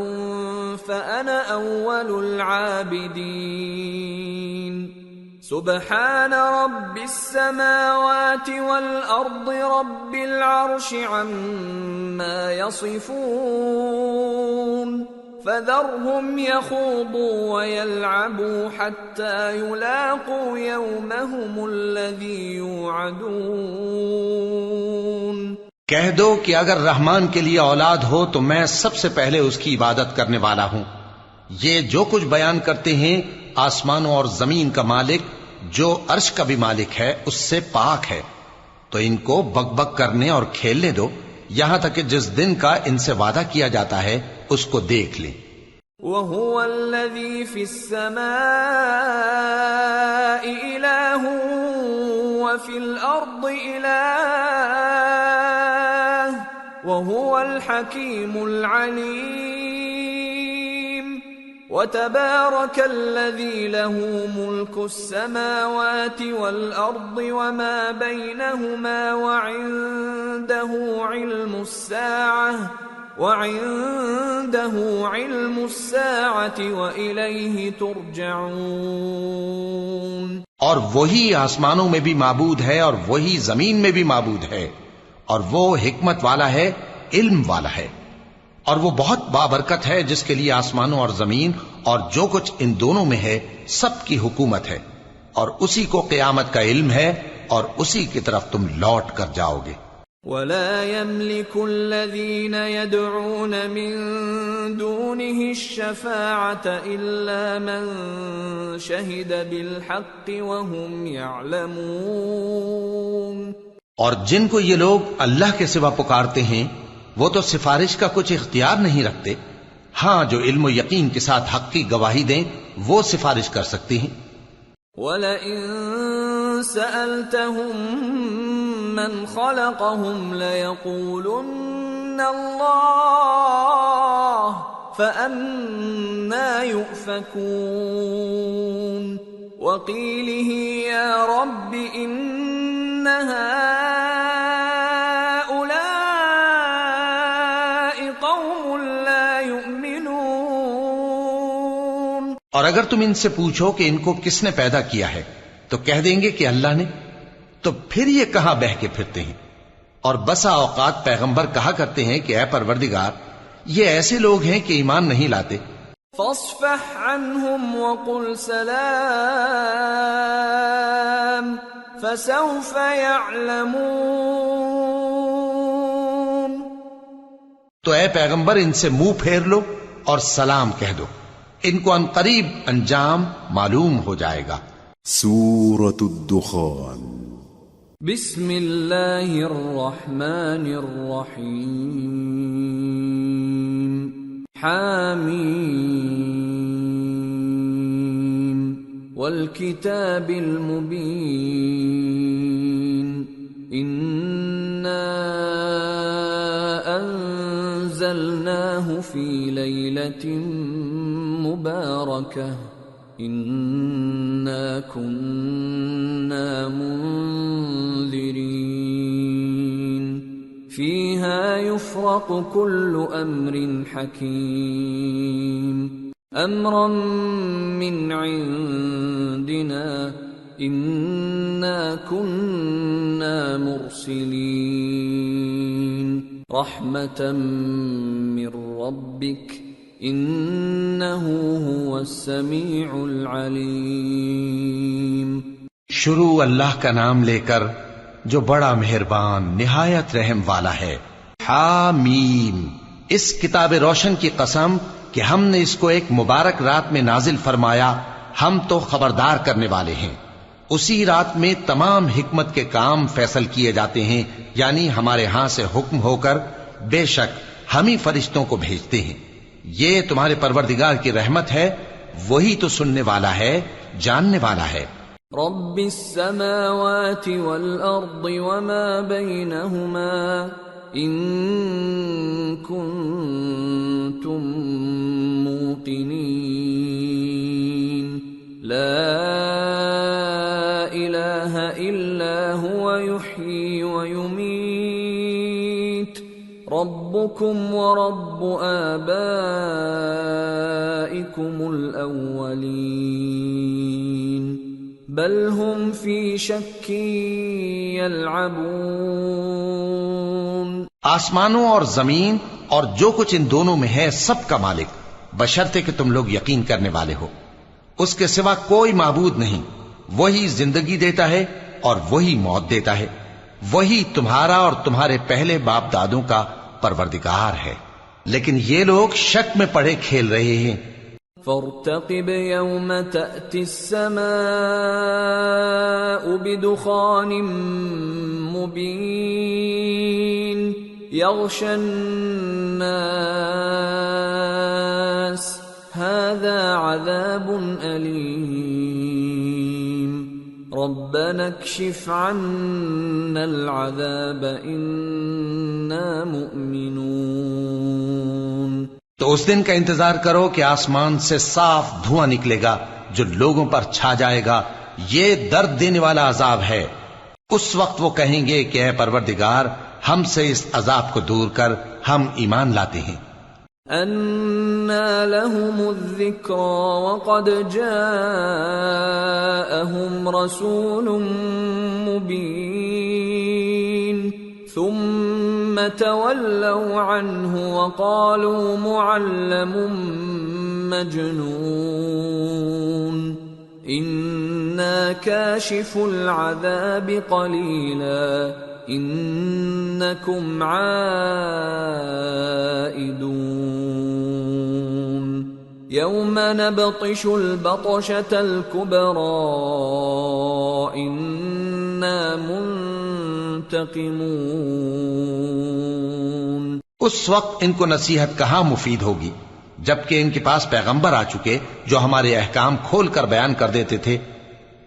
فأنا أول العابدين سبحان رب السماوات والأرض رب العرش عما يصفون فذرهم يخوضوا ويلعبوا حتى يلاقوا يومهم الذي يوعدون۔ کہہ دو کہ اگر رحمان کے لیے اولاد ہو تو میں سب سے پہلے اس کی عبادت کرنے والا ہوں۔ یہ جو کچھ بیان کرتے ہیں آسمانوں اور زمین کا مالک جو عرش کا بھی مالک ہے اس سے پاک ہے، تو ان کو بک بک کرنے اور کھیلنے دو یہاں تک کہ جس دن کا ان سے وعدہ کیا جاتا ہے اس کو دیکھ لیں۔ وَهُوَ الَّذِي فِي السَّمَاءِ إِلَٰهٌ وَفِي الْأَرْضِ إِلَٰهٌ وَهُوَ الْحَكِيمُ الْعَلِيمُ وَتَبَارَكَ الَّذِي لَهُ مُلْكُ السَّمَاوَاتِ وَالْأَرْضِ وَمَا بَيْنَهُمَا وَعِندَهُ عِلْمُ السَّاعَةِ وَإِلَيْهِ تُرْجَعُونَ۔ اور وہی آسمانوں میں بھی معبود ہے اور وہی زمین میں بھی معبود ہے، اور وہ حکمت والا ہے، علم والا ہے، اور وہ بہت بابرکت ہے جس کے لیے آسمانوں اور زمین اور جو کچھ ان دونوں میں ہے سب کی حکومت ہے، اور اسی کو قیامت کا علم ہے اور اسی کی طرف تم لوٹ کر جاؤ گے۔ وَلَا يَمْلِكُ الَّذِينَ يَدْعُونَ مِن دُونِهِ الشَّفَاعَةَ إِلَّا مَن شَهِدَ بِالْحَقِّ وَهُمْ يَعْلَمُونَ۔ اور جن کو یہ لوگ اللہ کے سوا پکارتے ہیں وہ تو سفارش کا کچھ اختیار نہیں رکھتے، ہاں جو علم و یقین کے ساتھ حق کی گواہی دیں وہ سفارش کر سکتے ہیں۔ وَلَئِن سَأَلْتَهُم مَّنْ خَلَقَهُمْ لَيَقُولُنَّ اللَّهُ فَأَنَّىٰ يُؤْفَكُونَ وَقِيلِهِ يَا رَبِّ إِنَّ هَٰؤُلَاءِ قَوْمٌ لَّا يُؤْمِنُونَ۔ اور اگر تم ان سے پوچھو کہ ان کو کس نے پیدا کیا ہے تو کہہ دیں گے کہ اللہ نے، تو پھر یہ کہاں بہہ کے پھرتے ہیں۔ اور بسا اوقات پیغمبر کہا کرتے ہیں کہ اے پروردگار یہ ایسے لوگ ہیں کہ ایمان نہیں لاتے۔ فاصفح عنهم وقل سلام فسوف يعلمون۔ تو اے پیغمبر ان سے منہ پھیر لو اور سلام کہہ دو، ان کو ان قریب انجام معلوم ہو جائے گا۔ سورة الدخان۔ بسم اللہ الرحمن الرحیم۔ حامیم والکتاب المبین۔ انا انزلناہ فی لیلۃ مبارکہ انا كنا منذرين فيها يفرق كل امر حكيم امرا من عندنا انا كنا مرسلين رحمة من ربك انه هو السميع العليم۔ شروع اللہ کا نام لے کر جو بڑا مہربان نہایت رحم والا ہے۔ حامیم، اس کتاب روشن کی قسم کہ ہم نے اس کو ایک مبارک رات میں نازل فرمایا، ہم تو خبردار کرنے والے ہیں۔ اسی رات میں تمام حکمت کے کام فیصل کیے جاتے ہیں، یعنی ہمارے ہاں سے حکم ہو کر بے شک ہم ہی فرشتوں کو بھیجتے ہیں۔ یہ تمہارے پروردگار کی رحمت ہے، وہی تو سننے والا ہے، جاننے والا ہے۔ رب السماوات والأرض وما بينهما إن كنتم موقنين لا إله إلا هو يحيي ويميت ربكم ورب آبائكم الأولين بل هم في شك يلعبون۔ آسمانوں اور زمین اور جو کچھ ان دونوں میں ہے سب کا مالک، بشرطے کہ تم لوگ یقین کرنے والے ہو۔ اس کے سوا کوئی معبود نہیں، وہی زندگی دیتا ہے اور وہی موت دیتا ہے، وہی تمہارا اور تمہارے پہلے باپ دادوں کا پروردگار ہے، لیکن یہ لوگ شک میں پڑے کھیل رہے ہیں۔ فارتقب يوم تأتي السماء بدخان مبين يغشى الناس هذا عذاب أليم ربنا اكشف عنا العذاب إنا مؤمنون۔ تو اس دن کا انتظار کرو کہ آسمان سے صاف دھواں نکلے گا جو لوگوں پر چھا جائے گا، یہ درد دینے والا عذاب ہے۔ اس وقت وہ کہیں گے کہ اے پروردگار ہم سے اس عذاب کو دور کر، ہم ایمان لاتے ہیں۔ أَنَّى لَهُمُ الذِّكْرَى وَقَدْ جَاءَهُمْ رَسُولٌ مُبِينٌ ثُمَّ تَوَلَّوْا عَنْهُ وَقَالُوا مُعَلَّمٌ مَجْنُونٌ إِنَّا كَاشِفُو الْعَذَابِ قَلِيلًا إِنَّكُمْ عَائِدُونَ يَوْمَ نَبْطِشُ الْبَطْشَةَ الْكُبْرَى إِنَّا منتقمون۔ اس وقت ان کو نصیحت کہاں مفید ہوگی جبکہ ان کے پاس پیغمبر آ چکے جو ہمارے احکام کھول کر بیان کر دیتے تھے۔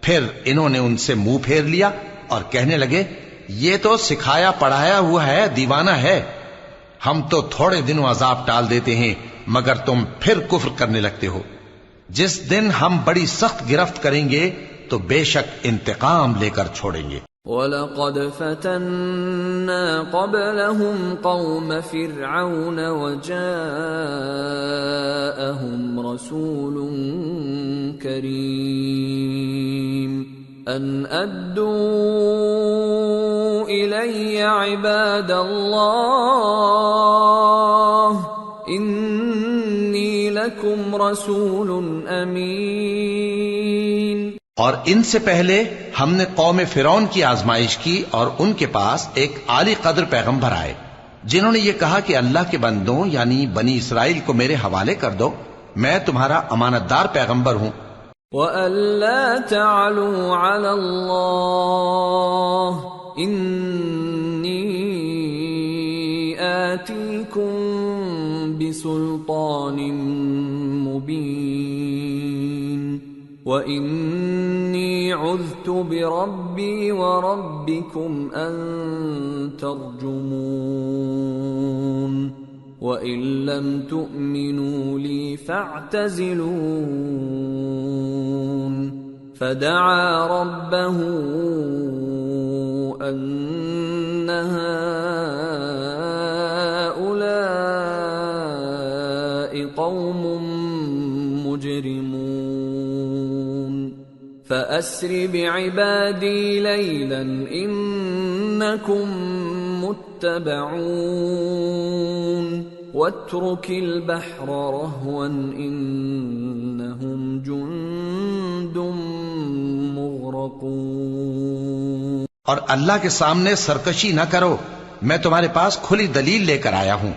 پھر انہوں نے ان سے منہ پھیر لیا اور کہنے لگے یہ تو سکھایا پڑھایا ہوا ہے، دیوانہ ہے، ہم تو تھوڑے دنوں عذاب ٹال دیتے ہیں مگر تم پھر کفر کرنے لگتے ہو۔ جس دن ہم بڑی سخت گرفت کریں گے تو بے شک انتقام لے کر چھوڑیں گے۔ وَلَقَدْ فَتَنَّا قَبْلَهُمْ قَوْمَ فِرْعَوْنَ وَجَاءَهُمْ رَسُولٌ كَرِيمٌ أَنْ أَدُّوا إِلَيَّ عِبَادَ اللَّهِ إِنِّي لَكُمْ رَسُولٌ أَمِينٌ۔ اور ان سے پہلے ہم نے قوم فرعون کی آزمائش کی اور ان کے پاس ایک عالی قدر پیغمبر آئے جنہوں نے یہ کہا کہ اللہ کے بندوں یعنی بنی اسرائیل کو میرے حوالے کر دو، میں تمہارا امانت دار پیغمبر ہوں۔ وَأَلَّا تَعْلُوا عَلَى اللَّهِ إِنِّي آتِيكُمْ بِسُلْطَانٍ مُبِينٍ وَإِنِّي عُذْتُ بِرَبِّي وَرَبِّكُمْ أَن تَرْجُمُونِ وَإِن لَّمْ تُؤْمِنُوا لِي فَاعْتَزِلُونِ فَدَعَا رَبَّهُ أَنَّ هَٰؤُلَاءِ قَوْمٌ مُجْرِمُونَ فَأَسْرِ بِعِبَادِي لَيْلًا إِنَّكُمْ مُتَّبَعُونَ وَاتْرُكِ الْبَحْرَ رَهْوًا إِنَّهُمْ جُندٌ مُغْرَقُونَ۔ اور اللہ کے سامنے سرکشی نہ کرو، میں تمہارے پاس کھلی دلیل لے کر آیا ہوں،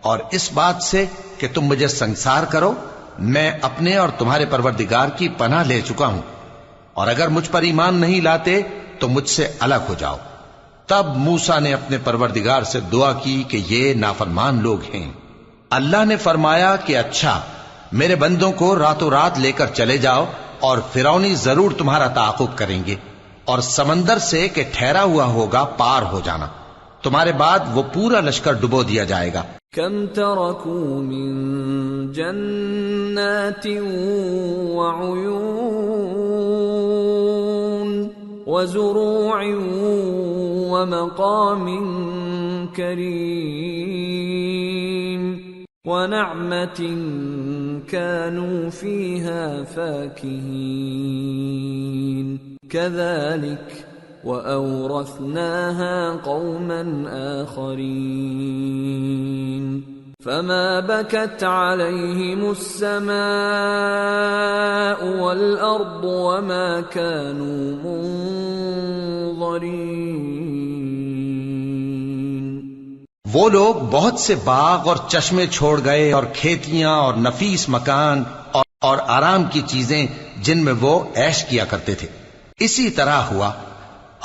اور اس بات سے کہ تم مجھے سنسار کرو میں اپنے اور تمہارے پروردگار کی پناہ لے چکا ہوں، اور اگر مجھ پر ایمان نہیں لاتے تو مجھ سے الگ ہو جاؤ۔ تب موسیٰ نے اپنے پروردگار سے دعا کی کہ یہ نافرمان لوگ ہیں۔ اللہ نے فرمایا کہ اچھا، میرے بندوں کو راتوں رات لے کر چلے جاؤ، اور فرعونی ضرور تمہارا تعاقب کریں گے، اور سمندر سے کہ ٹھہرا ہوا ہوگا پار ہو جانا، تمہارے بعد وہ پورا لشکر ڈبو دیا جائے گا۔ کم ترکوا من جنات وعیون وزروع ومقام کریم ونعمة كانوا فيها فاكهين كذلك وأورثناها قوما آخرين فما بكت عليهم السماء والأرض وما كانوا منظرين۔ وہ لوگ بہت سے باغ اور چشمے چھوڑ گئے، اور کھیتیاں اور نفیس مکان اور آرام کی چیزیں جن میں وہ عیش کیا کرتے تھے۔ اسی طرح ہوا،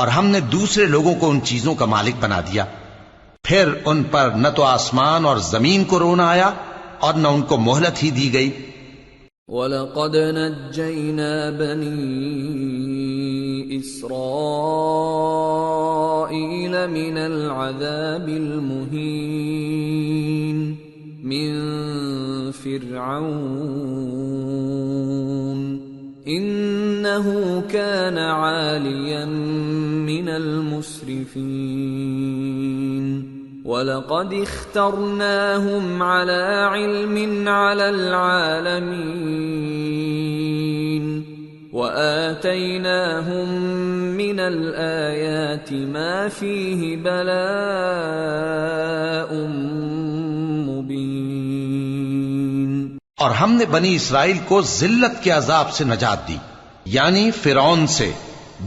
اور ہم نے دوسرے لوگوں کو ان چیزوں کا مالک بنا دیا، پھر ان پر نہ تو آسمان اور زمین کو رونا آیا اور نہ ان کو مہلت ہی دی گئی۔ وَلَقَدْ نَجَّيْنَا بَنِي إِسْرَائِيلَ مِنَ الْعَذَابِ الْمُهِينِ مِنْ فِرْعَوْنَ إِنَّهُ كَانَ عَالِيًا مِنَ الْمُسْرِفِينَ وَلَقَدِ اخْتَرْنَاهُمْ عَلَى عِلْمٍ عَلَى الْعَالَمِينَ وَآتَيْنَاهُمْ مِنَ الْآيَاتِ مَا فِيهِ بَلَاءٌ مُبِينٌ۔ اور ہم نے بنی اسرائیل کو ذلت کے عذاب سے نجات دی، یعنی فرعون سے،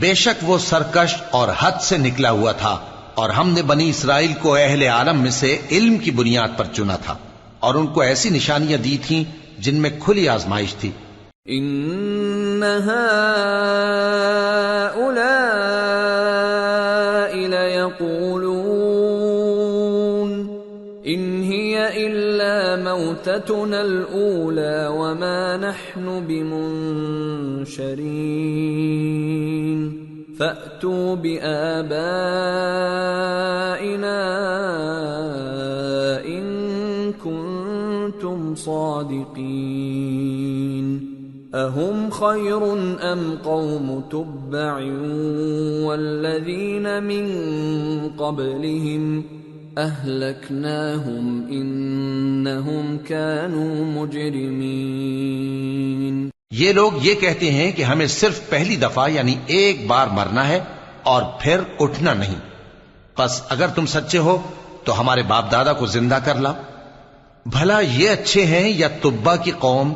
بے شک وہ سرکش اور حد سے نکلا ہوا تھا، اور ہم نے بنی اسرائیل کو اہل عالم میں سے علم کی بنیاد پر چنا تھا، اور ان کو ایسی نشانیاں دی تھیں جن میں کھلی آزمائش تھی۔ ان هؤلاء ليقولون ان هي الا موتتنا الاولى وما نحن بمنشرين فأتوا بآبائنا إن كنتم صادقين أهم خير أم قوم تبع والذين من قبلهم أهلكناهم إنهم كانوا مجرمين۔ یہ لوگ یہ کہتے ہیں کہ ہمیں صرف پہلی دفعہ یعنی ایک بار مرنا ہے اور پھر اٹھنا نہیں، پس اگر تم سچے ہو تو ہمارے باپ دادا کو زندہ کر لاؤ۔ بھلا یہ اچھے ہیں یا تبا کی قوم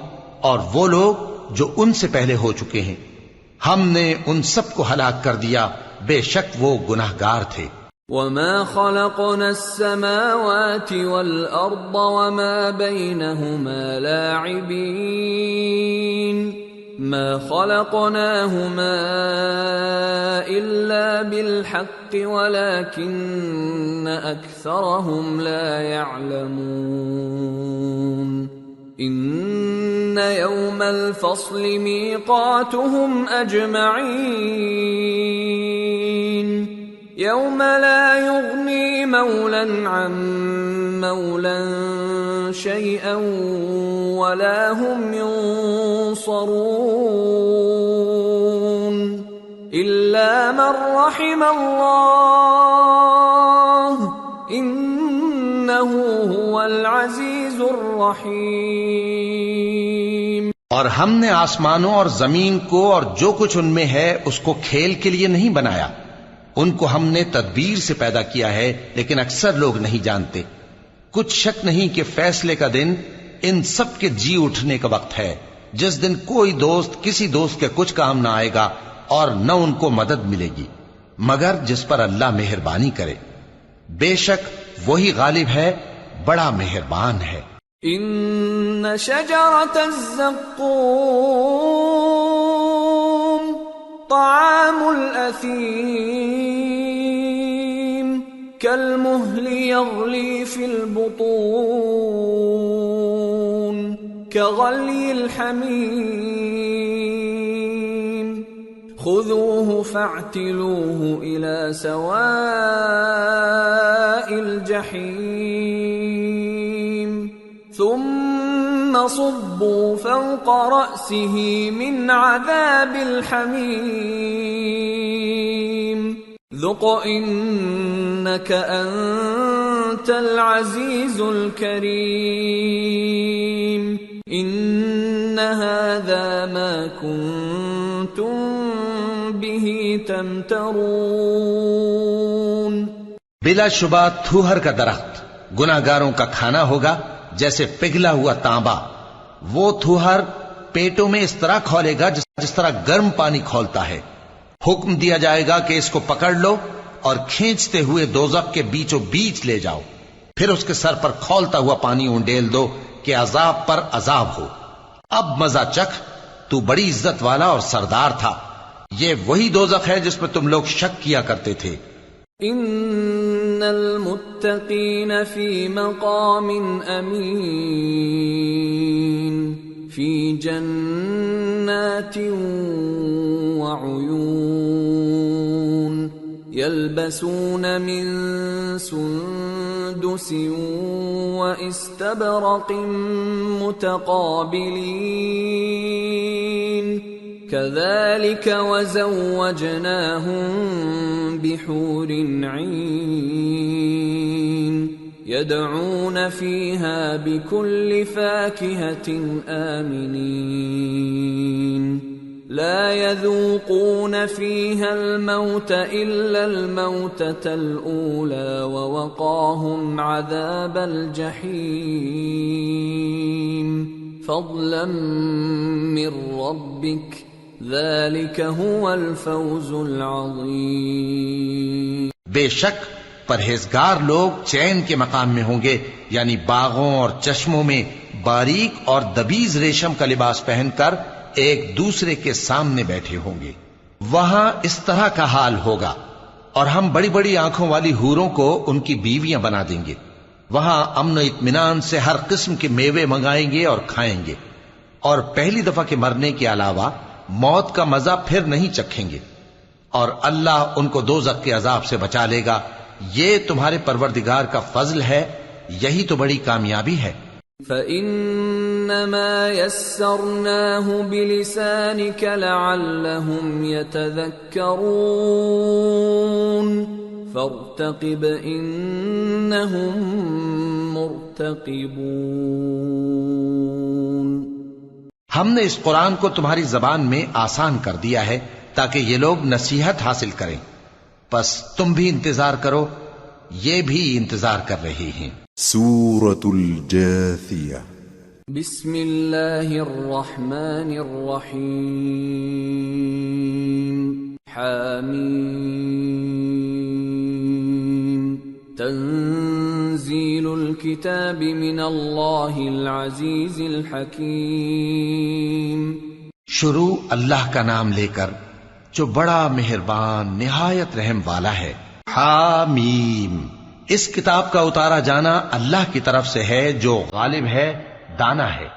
اور وہ لوگ جو ان سے پہلے ہو چکے ہیں؟ ہم نے ان سب کو ہلاک کر دیا، بے شک وہ گناہگار تھے۔ وَمَا خَلَقْنَا السَّمَاوَاتِ وَالْأَرْضَ وَمَا بَيْنَهُمَا لَاعِبِينَ مَا خَلَقْنَاهُمَا إِلَّا بِالْحَقِّ وَلَكِنَّ أَكْثَرَهُمْ لَا يَعْلَمُونَ إِنَّ يَوْمَ الْفَصْلِ مِيقَاتُهُمْ أَجْمَعِينَ يوم لا يغني مولا عن مولا شيئا ولا هم ينصرون إلا من رحم الله إنه هو العزيز الرحيم۔ اور ہم نے آسمانوں اور زمین کو اور جو کچھ ان میں ہے اس کو کھیل کے لیے نہیں بنایا، ان کو ہم نے تدبیر سے پیدا کیا ہے، لیکن اکثر لوگ نہیں جانتے۔ کچھ شک نہیں کہ فیصلے کا دن ان سب کے جی اٹھنے کا وقت ہے، جس دن کوئی دوست کسی دوست کے کچھ کام نہ آئے گا اور نہ ان کو مدد ملے گی۔ مگر جس پر اللہ مہربانی کرے، بے شک وہی غالب ہے، بڑا مہربان ہے۔ ان شجرۃ الزقوم طعام الاثیم كالمهل يغلي في البطون كغلي الحميم خذوه فاعتلوه إلى سواء الجحيم ثم صبوا فوق رأسه من عذاب الحميم ذق إنك أنت العزيز الكريم إن هذا ما كنتم به تمترون۔ بلا شبہ تھوہر کا درخت گناہگاروں کا کھانا ہوگا، جیسے پگھلا ہوا تانبا۔ وہ تھوہر پیٹوں میں اس طرح کھولے گا جس طرح گرم پانی کھولتا ہے۔ حکم دیا جائے گا کہ اس کو پکڑ لو اور کھینچتے ہوئے دوزخ کے بیچوں بیچ لے جاؤ، پھر اس کے سر پر کھولتا ہوا پانی اونڈیل دو کہ عذاب پر عذاب ہو۔ اب مزہ چکھ، تو بڑی عزت والا اور سردار تھا۔ یہ وہی دوزخ ہے جس میں تم لوگ شک کیا کرتے تھے۔ ان المتقین فی مقام امین فی جنات وعیون یلبسون من سندس واستبرق متقابلین كذلك وزوجناهم بحور عين يدعون فيها بكل فاكهة آمنين لا يذوقون فيها الموت إلا الموتة الأولى ووقاهم عذاب الجحيم فضلا من ربك ذلك هو الفوز العظیم۔ بے شک پرہیزگار لوگ چین کے مقام میں ہوں گے، یعنی باغوں اور چشموں میں باریک اور دبیز ریشم کا لباس پہن کر ایک دوسرے کے سامنے بیٹھے ہوں گے۔ وہاں اس طرح کا حال ہوگا، اور ہم بڑی بڑی آنکھوں والی حوروں کو ان کی بیویاں بنا دیں گے۔ وہاں امن و اطمینان سے ہر قسم کے میوے منگائیں گے اور کھائیں گے، اور پہلی دفعہ کے مرنے کے علاوہ موت کا مزہ پھر نہیں چکھیں گے، اور اللہ ان کو دوزخ کے عذاب سے بچا لے گا۔ یہ تمہارے پروردگار کا فضل ہے، یہی تو بڑی کامیابی ہے۔ فَإِنَّمَا يَسَّرْنَاهُ بِلِسَانِكَ لَعَلَّهُمْ يَتَذَكَّرُونَ فَارْتَقِبْ إِنَّهُمْ مُرْتَقِبُونَ۔ ہم نے اس قرآن کو تمہاری زبان میں آسان کر دیا ہے تاکہ یہ لوگ نصیحت حاصل کریں، پس تم بھی انتظار کرو، یہ بھی انتظار کر رہے ہیں۔ سورة الجاثیہ۔ بسم اللہ الرحمن الرحیم۔ حامیم۔ تنزیل الکتاب من اللہ العزیز الحکیم۔ شروع اللہ کا نام لے کر جو بڑا مہربان نہایت رحم والا ہے۔ حامیم۔ اس کتاب کا اتارا جانا اللہ کی طرف سے ہے جو غالب ہے، دانا ہے۔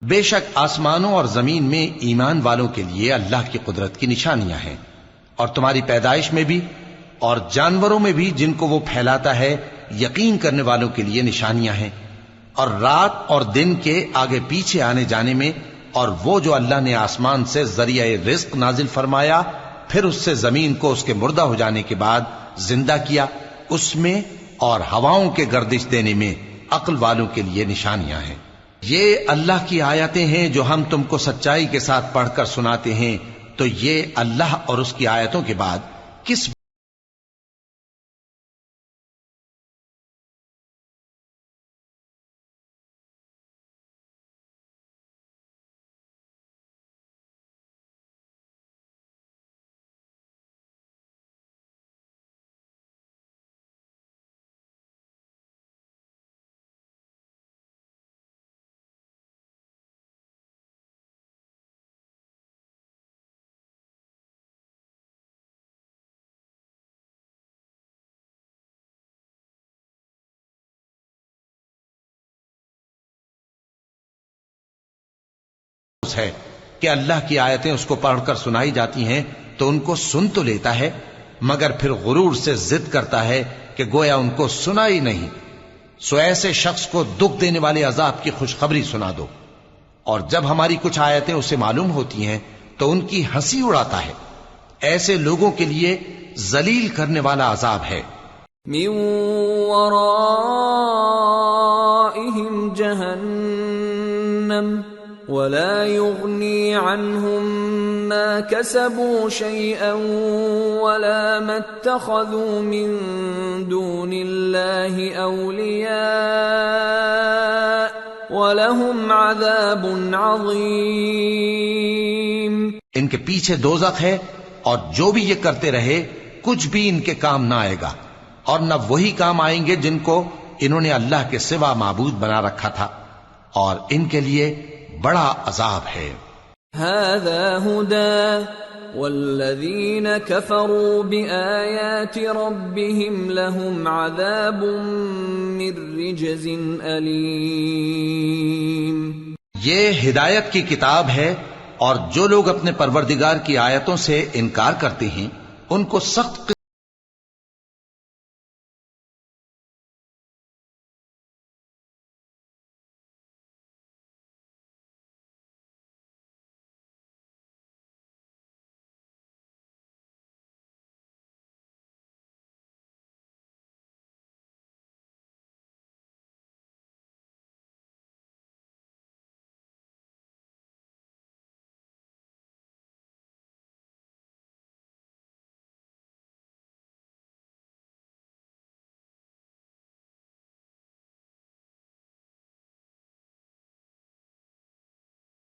بے شک آسمانوں اور زمین میں ایمان والوں کے لیے اللہ کی قدرت کی نشانیاں ہیں، اور تمہاری پیدائش میں بھی اور جانوروں میں بھی جن کو وہ پھیلاتا ہے یقین کرنے والوں کے لیے نشانیاں ہیں، اور رات اور دن کے آگے پیچھے آنے جانے میں، اور وہ جو اللہ نے آسمان سے ذریعہ رزق نازل فرمایا پھر اس سے زمین کو اس کے مردہ ہو جانے کے بعد زندہ کیا، اس میں اور ہواؤں کے گردش دینے میں عقل والوں کے لیے نشانیاں ہیں۔ یہ اللہ کی آیتیں ہیں جو ہم تم کو سچائی کے ساتھ پڑھ کر سناتے ہیں، تو یہ اللہ اور اس کی آیتوں کے بعد کس ہے کہ اللہ کی آیتیں اس کو پڑھ کر سنائی جاتی ہیں تو ان کو سن تو لیتا ہے، مگر پھر غرور سے ضد کرتا ہے کہ گویا ان کو سنا ہی نہیں۔ سو ایسے شخص کو دکھ دینے والے عذاب کی خوشخبری سنا دو، اور جب ہماری کچھ آیتیں اسے معلوم ہوتی ہیں تو ان کی ہنسی اڑاتا ہے۔ ایسے لوگوں کے لیے ذلیل کرنے والا عذاب ہے۔ من ورائهم جهنم ولا يغني عنهم ما كسبوا شيئا ولا ما اتخذوا من دون الله أولياء ولهم عذاب عظيم۔ ان کے پیچھے دوزخ ہے، اور جو بھی یہ کرتے رہے کچھ بھی ان کے کام نہ آئے گا، اور نہ وہی کام آئیں گے جن کو انہوں نے اللہ کے سوا معبود بنا رکھا تھا، اور ان کے لیے بڑا عذاب ہے۔ هذا هدى والذين كفروا بآيات ربهم لهم عذاب من رجز أليم۔ یہ ہدایت کی کتاب ہے، اور جو لوگ اپنے پروردگار کی آیتوں سے انکار کرتے ہیں ان کو سخت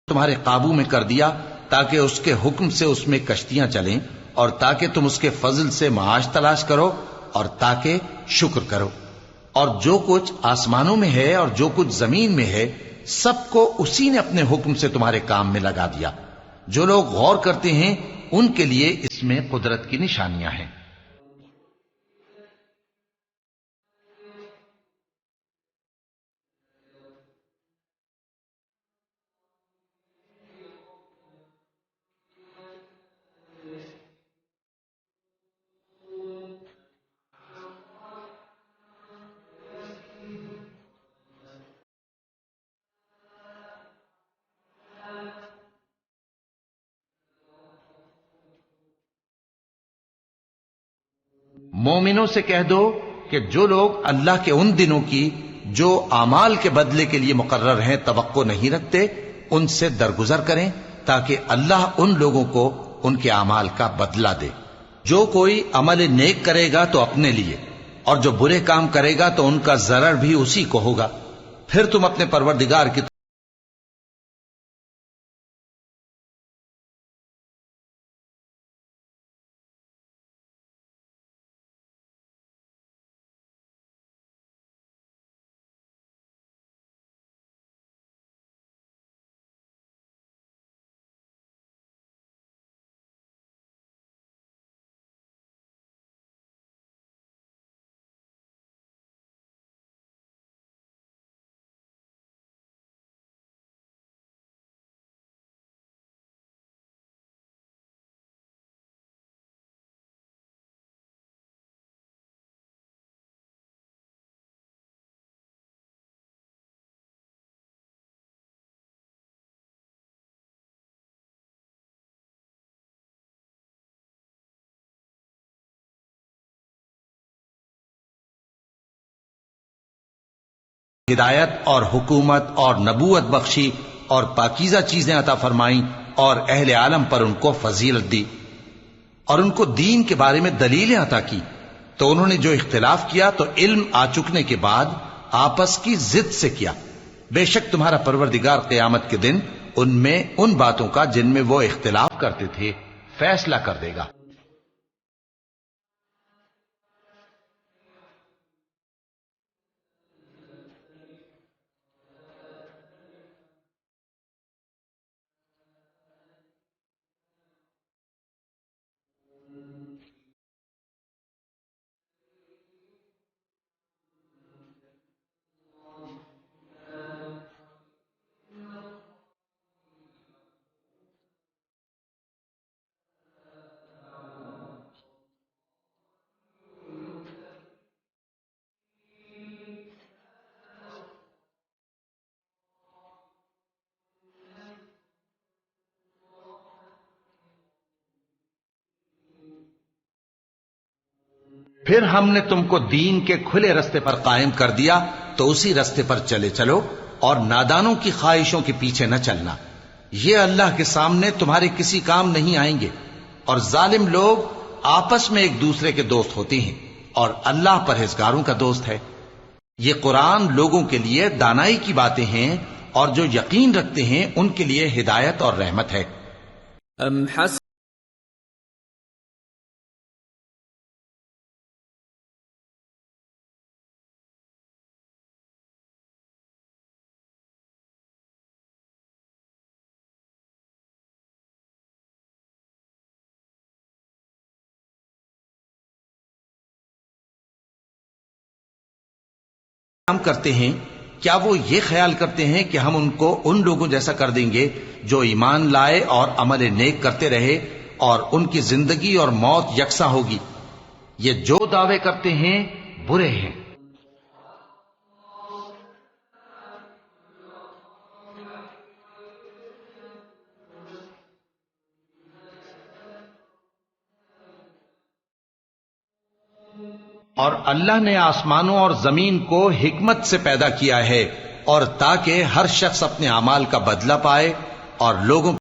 تمہارے قابو میں کر دیا تاکہ اس کے حکم سے اس میں کشتیاں چلیں، اور تاکہ تم اس کے فضل سے معاش تلاش کرو، اور تاکہ شکر کرو۔ اور جو کچھ آسمانوں میں ہے اور جو کچھ زمین میں ہے سب کو اسی نے اپنے حکم سے تمہارے کام میں لگا دیا۔ جو لوگ غور کرتے ہیں ان کے لیے اس میں قدرت کی نشانیاں ہیں۔ مومنوں سے کہہ دو کہ جو لوگ اللہ کے ان دنوں کی جو اعمال کے بدلے کے لیے مقرر ہیں توقع نہیں رکھتے ان سے درگزر کریں، تاکہ اللہ ان لوگوں کو ان کے اعمال کا بدلہ دے۔ جو کوئی عمل نیک کرے گا تو اپنے لیے، اور جو برے کام کرے گا تو ان کا ضرر بھی اسی کو ہوگا۔ پھر تم اپنے پروردگار کی ہدایت اور حکومت اور نبوت بخشی اور پاکیزہ چیزیں عطا فرمائیں اور اہل عالم پر ان کو فضیلت دی اور ان کو دین کے بارے میں دلیلیں عطا کی، تو انہوں نے جو اختلاف کیا تو علم آ چکنے کے بعد آپس کی ضد سے کیا۔ بے شک تمہارا پروردگار قیامت کے دن ان میں ان باتوں کا جن میں وہ اختلاف کرتے تھے فیصلہ کر دے گا۔ پھر ہم نے تم کو دین کے کھلے رستے پر قائم کر دیا تو اسی رستے پر چلے چلو اور نادانوں کی خواہشوں کے پیچھے نہ چلنا، یہ اللہ کے سامنے تمہارے کسی کام نہیں آئیں گے۔ اور ظالم لوگ آپس میں ایک دوسرے کے دوست ہوتے ہیں اور اللہ پرہیزگاروں کا دوست ہے۔ یہ قرآن لوگوں کے لیے دانائی کی باتیں ہیں اور جو یقین رکھتے ہیں ان کے لیے ہدایت اور رحمت ہے۔ ام حسب کرتے ہیں، کیا وہ یہ خیال کرتے ہیں کہ ہم ان کو ان لوگوں جیسا کر دیں گے جو ایمان لائے اور عمل نیک کرتے رہے اور ان کی زندگی اور موت یکساں ہوگی؟ یہ جو دعوے کرتے ہیں برے ہیں۔ اور اللہ نے آسمانوں اور زمین کو حکمت سے پیدا کیا ہے اور تاکہ ہر شخص اپنے اعمال کا بدلہ پائے اور لوگوں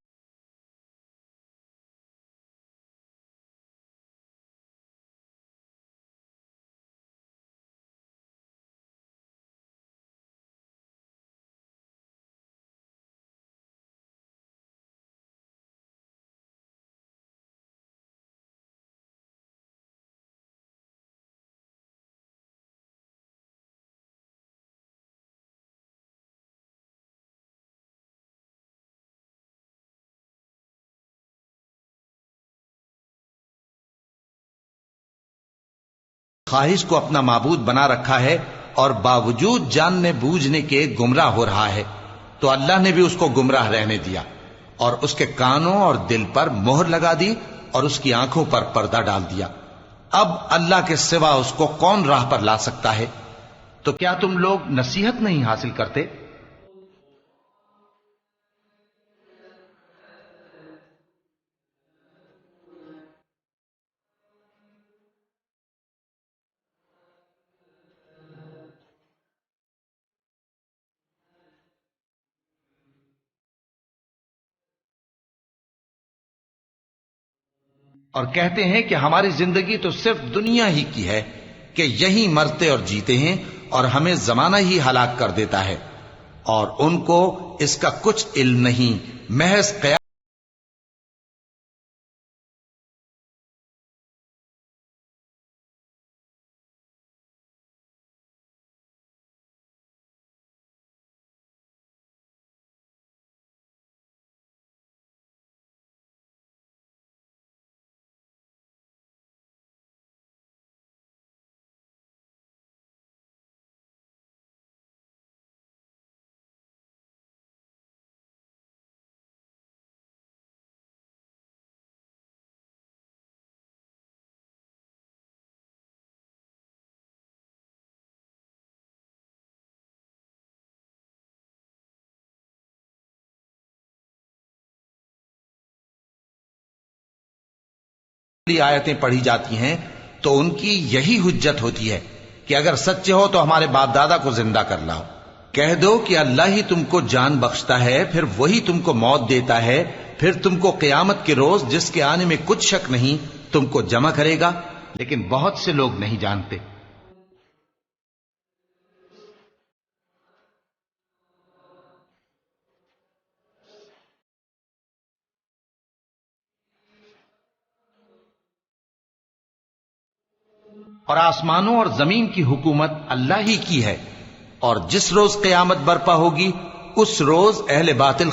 خواہش کو اپنا معبود بنا رکھا ہے اور باوجود جاننے بوجھنے کے گمراہ ہو رہا ہے، تو اللہ نے بھی اس کو گمراہ رہنے دیا اور اس کے کانوں اور دل پر مہر لگا دی اور اس کی آنکھوں پر پردہ ڈال دیا۔ اب اللہ کے سوا اس کو کون راہ پر لا سکتا ہے؟ تو کیا تم لوگ نصیحت نہیں حاصل کرتے؟ اور کہتے ہیں کہ ہماری زندگی تو صرف دنیا ہی کی ہے کہ یہی مرتے اور جیتے ہیں اور ہمیں زمانہ ہی ہلاک کر دیتا ہے، اور ان کو اس کا کچھ علم نہیں، محض قیامت آیتیں پڑھی جاتی ہیں تو ان کی یہی حجت ہوتی ہے کہ اگر سچے ہو تو ہمارے باپ دادا کو زندہ کر لاؤ، کہہ دو کہ اللہ ہی تم کو جان بخشتا ہے، پھر وہی تم کو موت دیتا ہے، پھر تم کو قیامت کے روز جس کے آنے میں کچھ شک نہیں تم کو جمع کرے گا، لیکن بہت سے لوگ نہیں جانتے۔ اور آسمانوں اور زمین کی حکومت اللہ ہی کی ہے، اور جس روز قیامت برپا ہوگی اس روز اہل باطل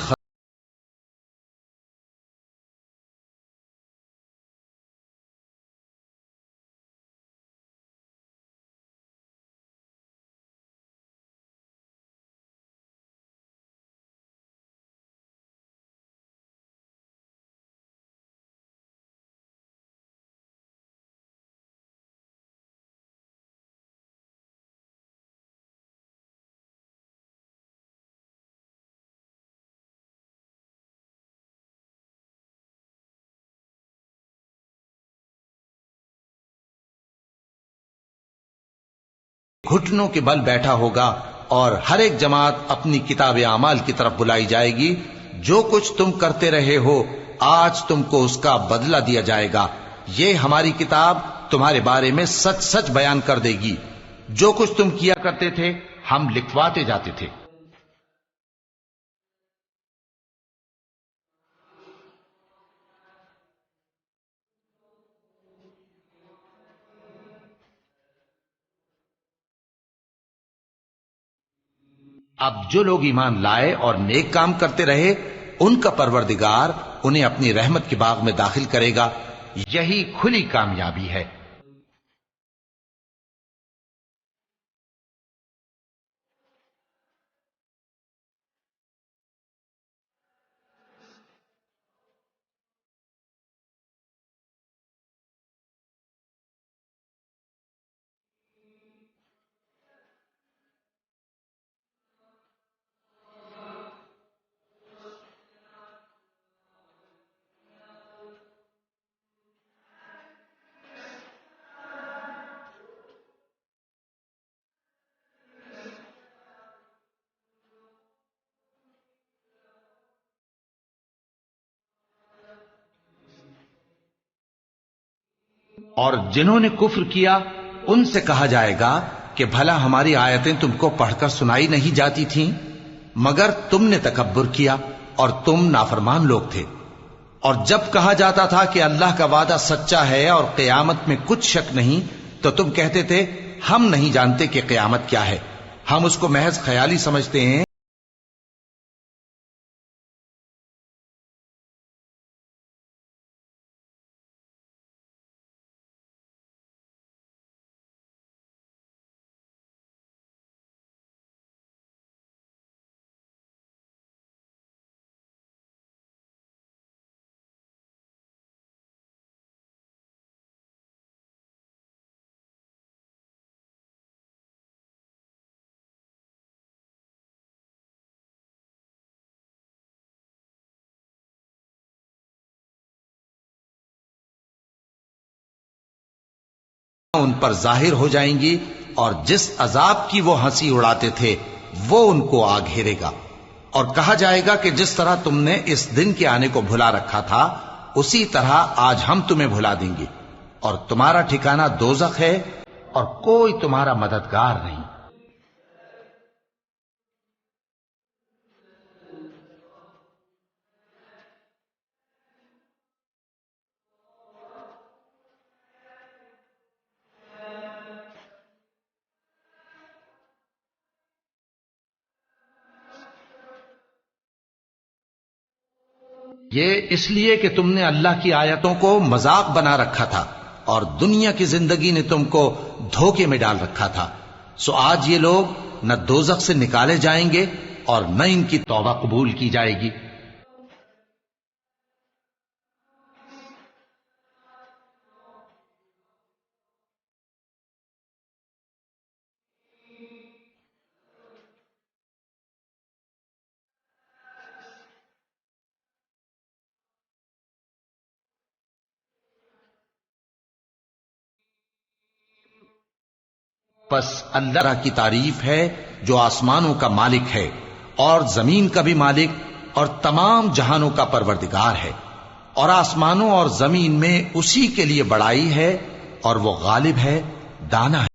گھٹنوں کے بل بیٹھا ہوگا، اور ہر ایک جماعت اپنی کتاب اعمال کی طرف بلائی جائے گی۔ جو کچھ تم کرتے رہے ہو آج تم کو اس کا بدلہ دیا جائے گا، یہ ہماری کتاب تمہارے بارے میں سچ سچ بیان کر دے گی۔ جو کچھ تم کیا کرتے تھے ہم لکھواتے جاتے تھے۔ اب جو لوگ ایمان لائے اور نیک کام کرتے رہے ان کا پروردگار انہیں اپنی رحمت کے باغ میں داخل کرے گا، یہی کھلی کامیابی ہے۔ اور جنہوں نے کفر کیا ان سے کہا جائے گا کہ بھلا ہماری آیتیں تم کو پڑھ کر سنائی نہیں جاتی تھیں؟ مگر تم نے تکبر کیا اور تم نافرمان لوگ تھے۔ اور جب کہا جاتا تھا کہ اللہ کا وعدہ سچا ہے اور قیامت میں کچھ شک نہیں، تو تم کہتے تھے ہم نہیں جانتے کہ قیامت کیا ہے، ہم اس کو محض خیالی سمجھتے ہیں۔ ان پر ظاہر ہو جائیں گی، اور جس عذاب کی وہ ہنسی اڑاتے تھے وہ ان کو آ گھیرے گا۔ اور کہا جائے گا کہ جس طرح تم نے اس دن کے آنے کو بھلا رکھا تھا اسی طرح آج ہم تمہیں بھلا دیں گے، اور تمہارا ٹھکانہ دوزخ ہے اور کوئی تمہارا مددگار نہیں۔ یہ اس لیے کہ تم نے اللہ کی آیتوں کو مذاق بنا رکھا تھا اور دنیا کی زندگی نے تم کو دھوکے میں ڈال رکھا تھا، سو آج یہ لوگ نہ دوزخ سے نکالے جائیں گے اور نہ ان کی توبہ قبول کی جائے گی۔ پس اللہ کی تعریف ہے جو آسمانوں کا مالک ہے اور زمین کا بھی مالک اور تمام جہانوں کا پروردگار ہے، اور آسمانوں اور زمین میں اسی کے لیے بڑائی ہے، اور وہ غالب ہے، دانا ہے۔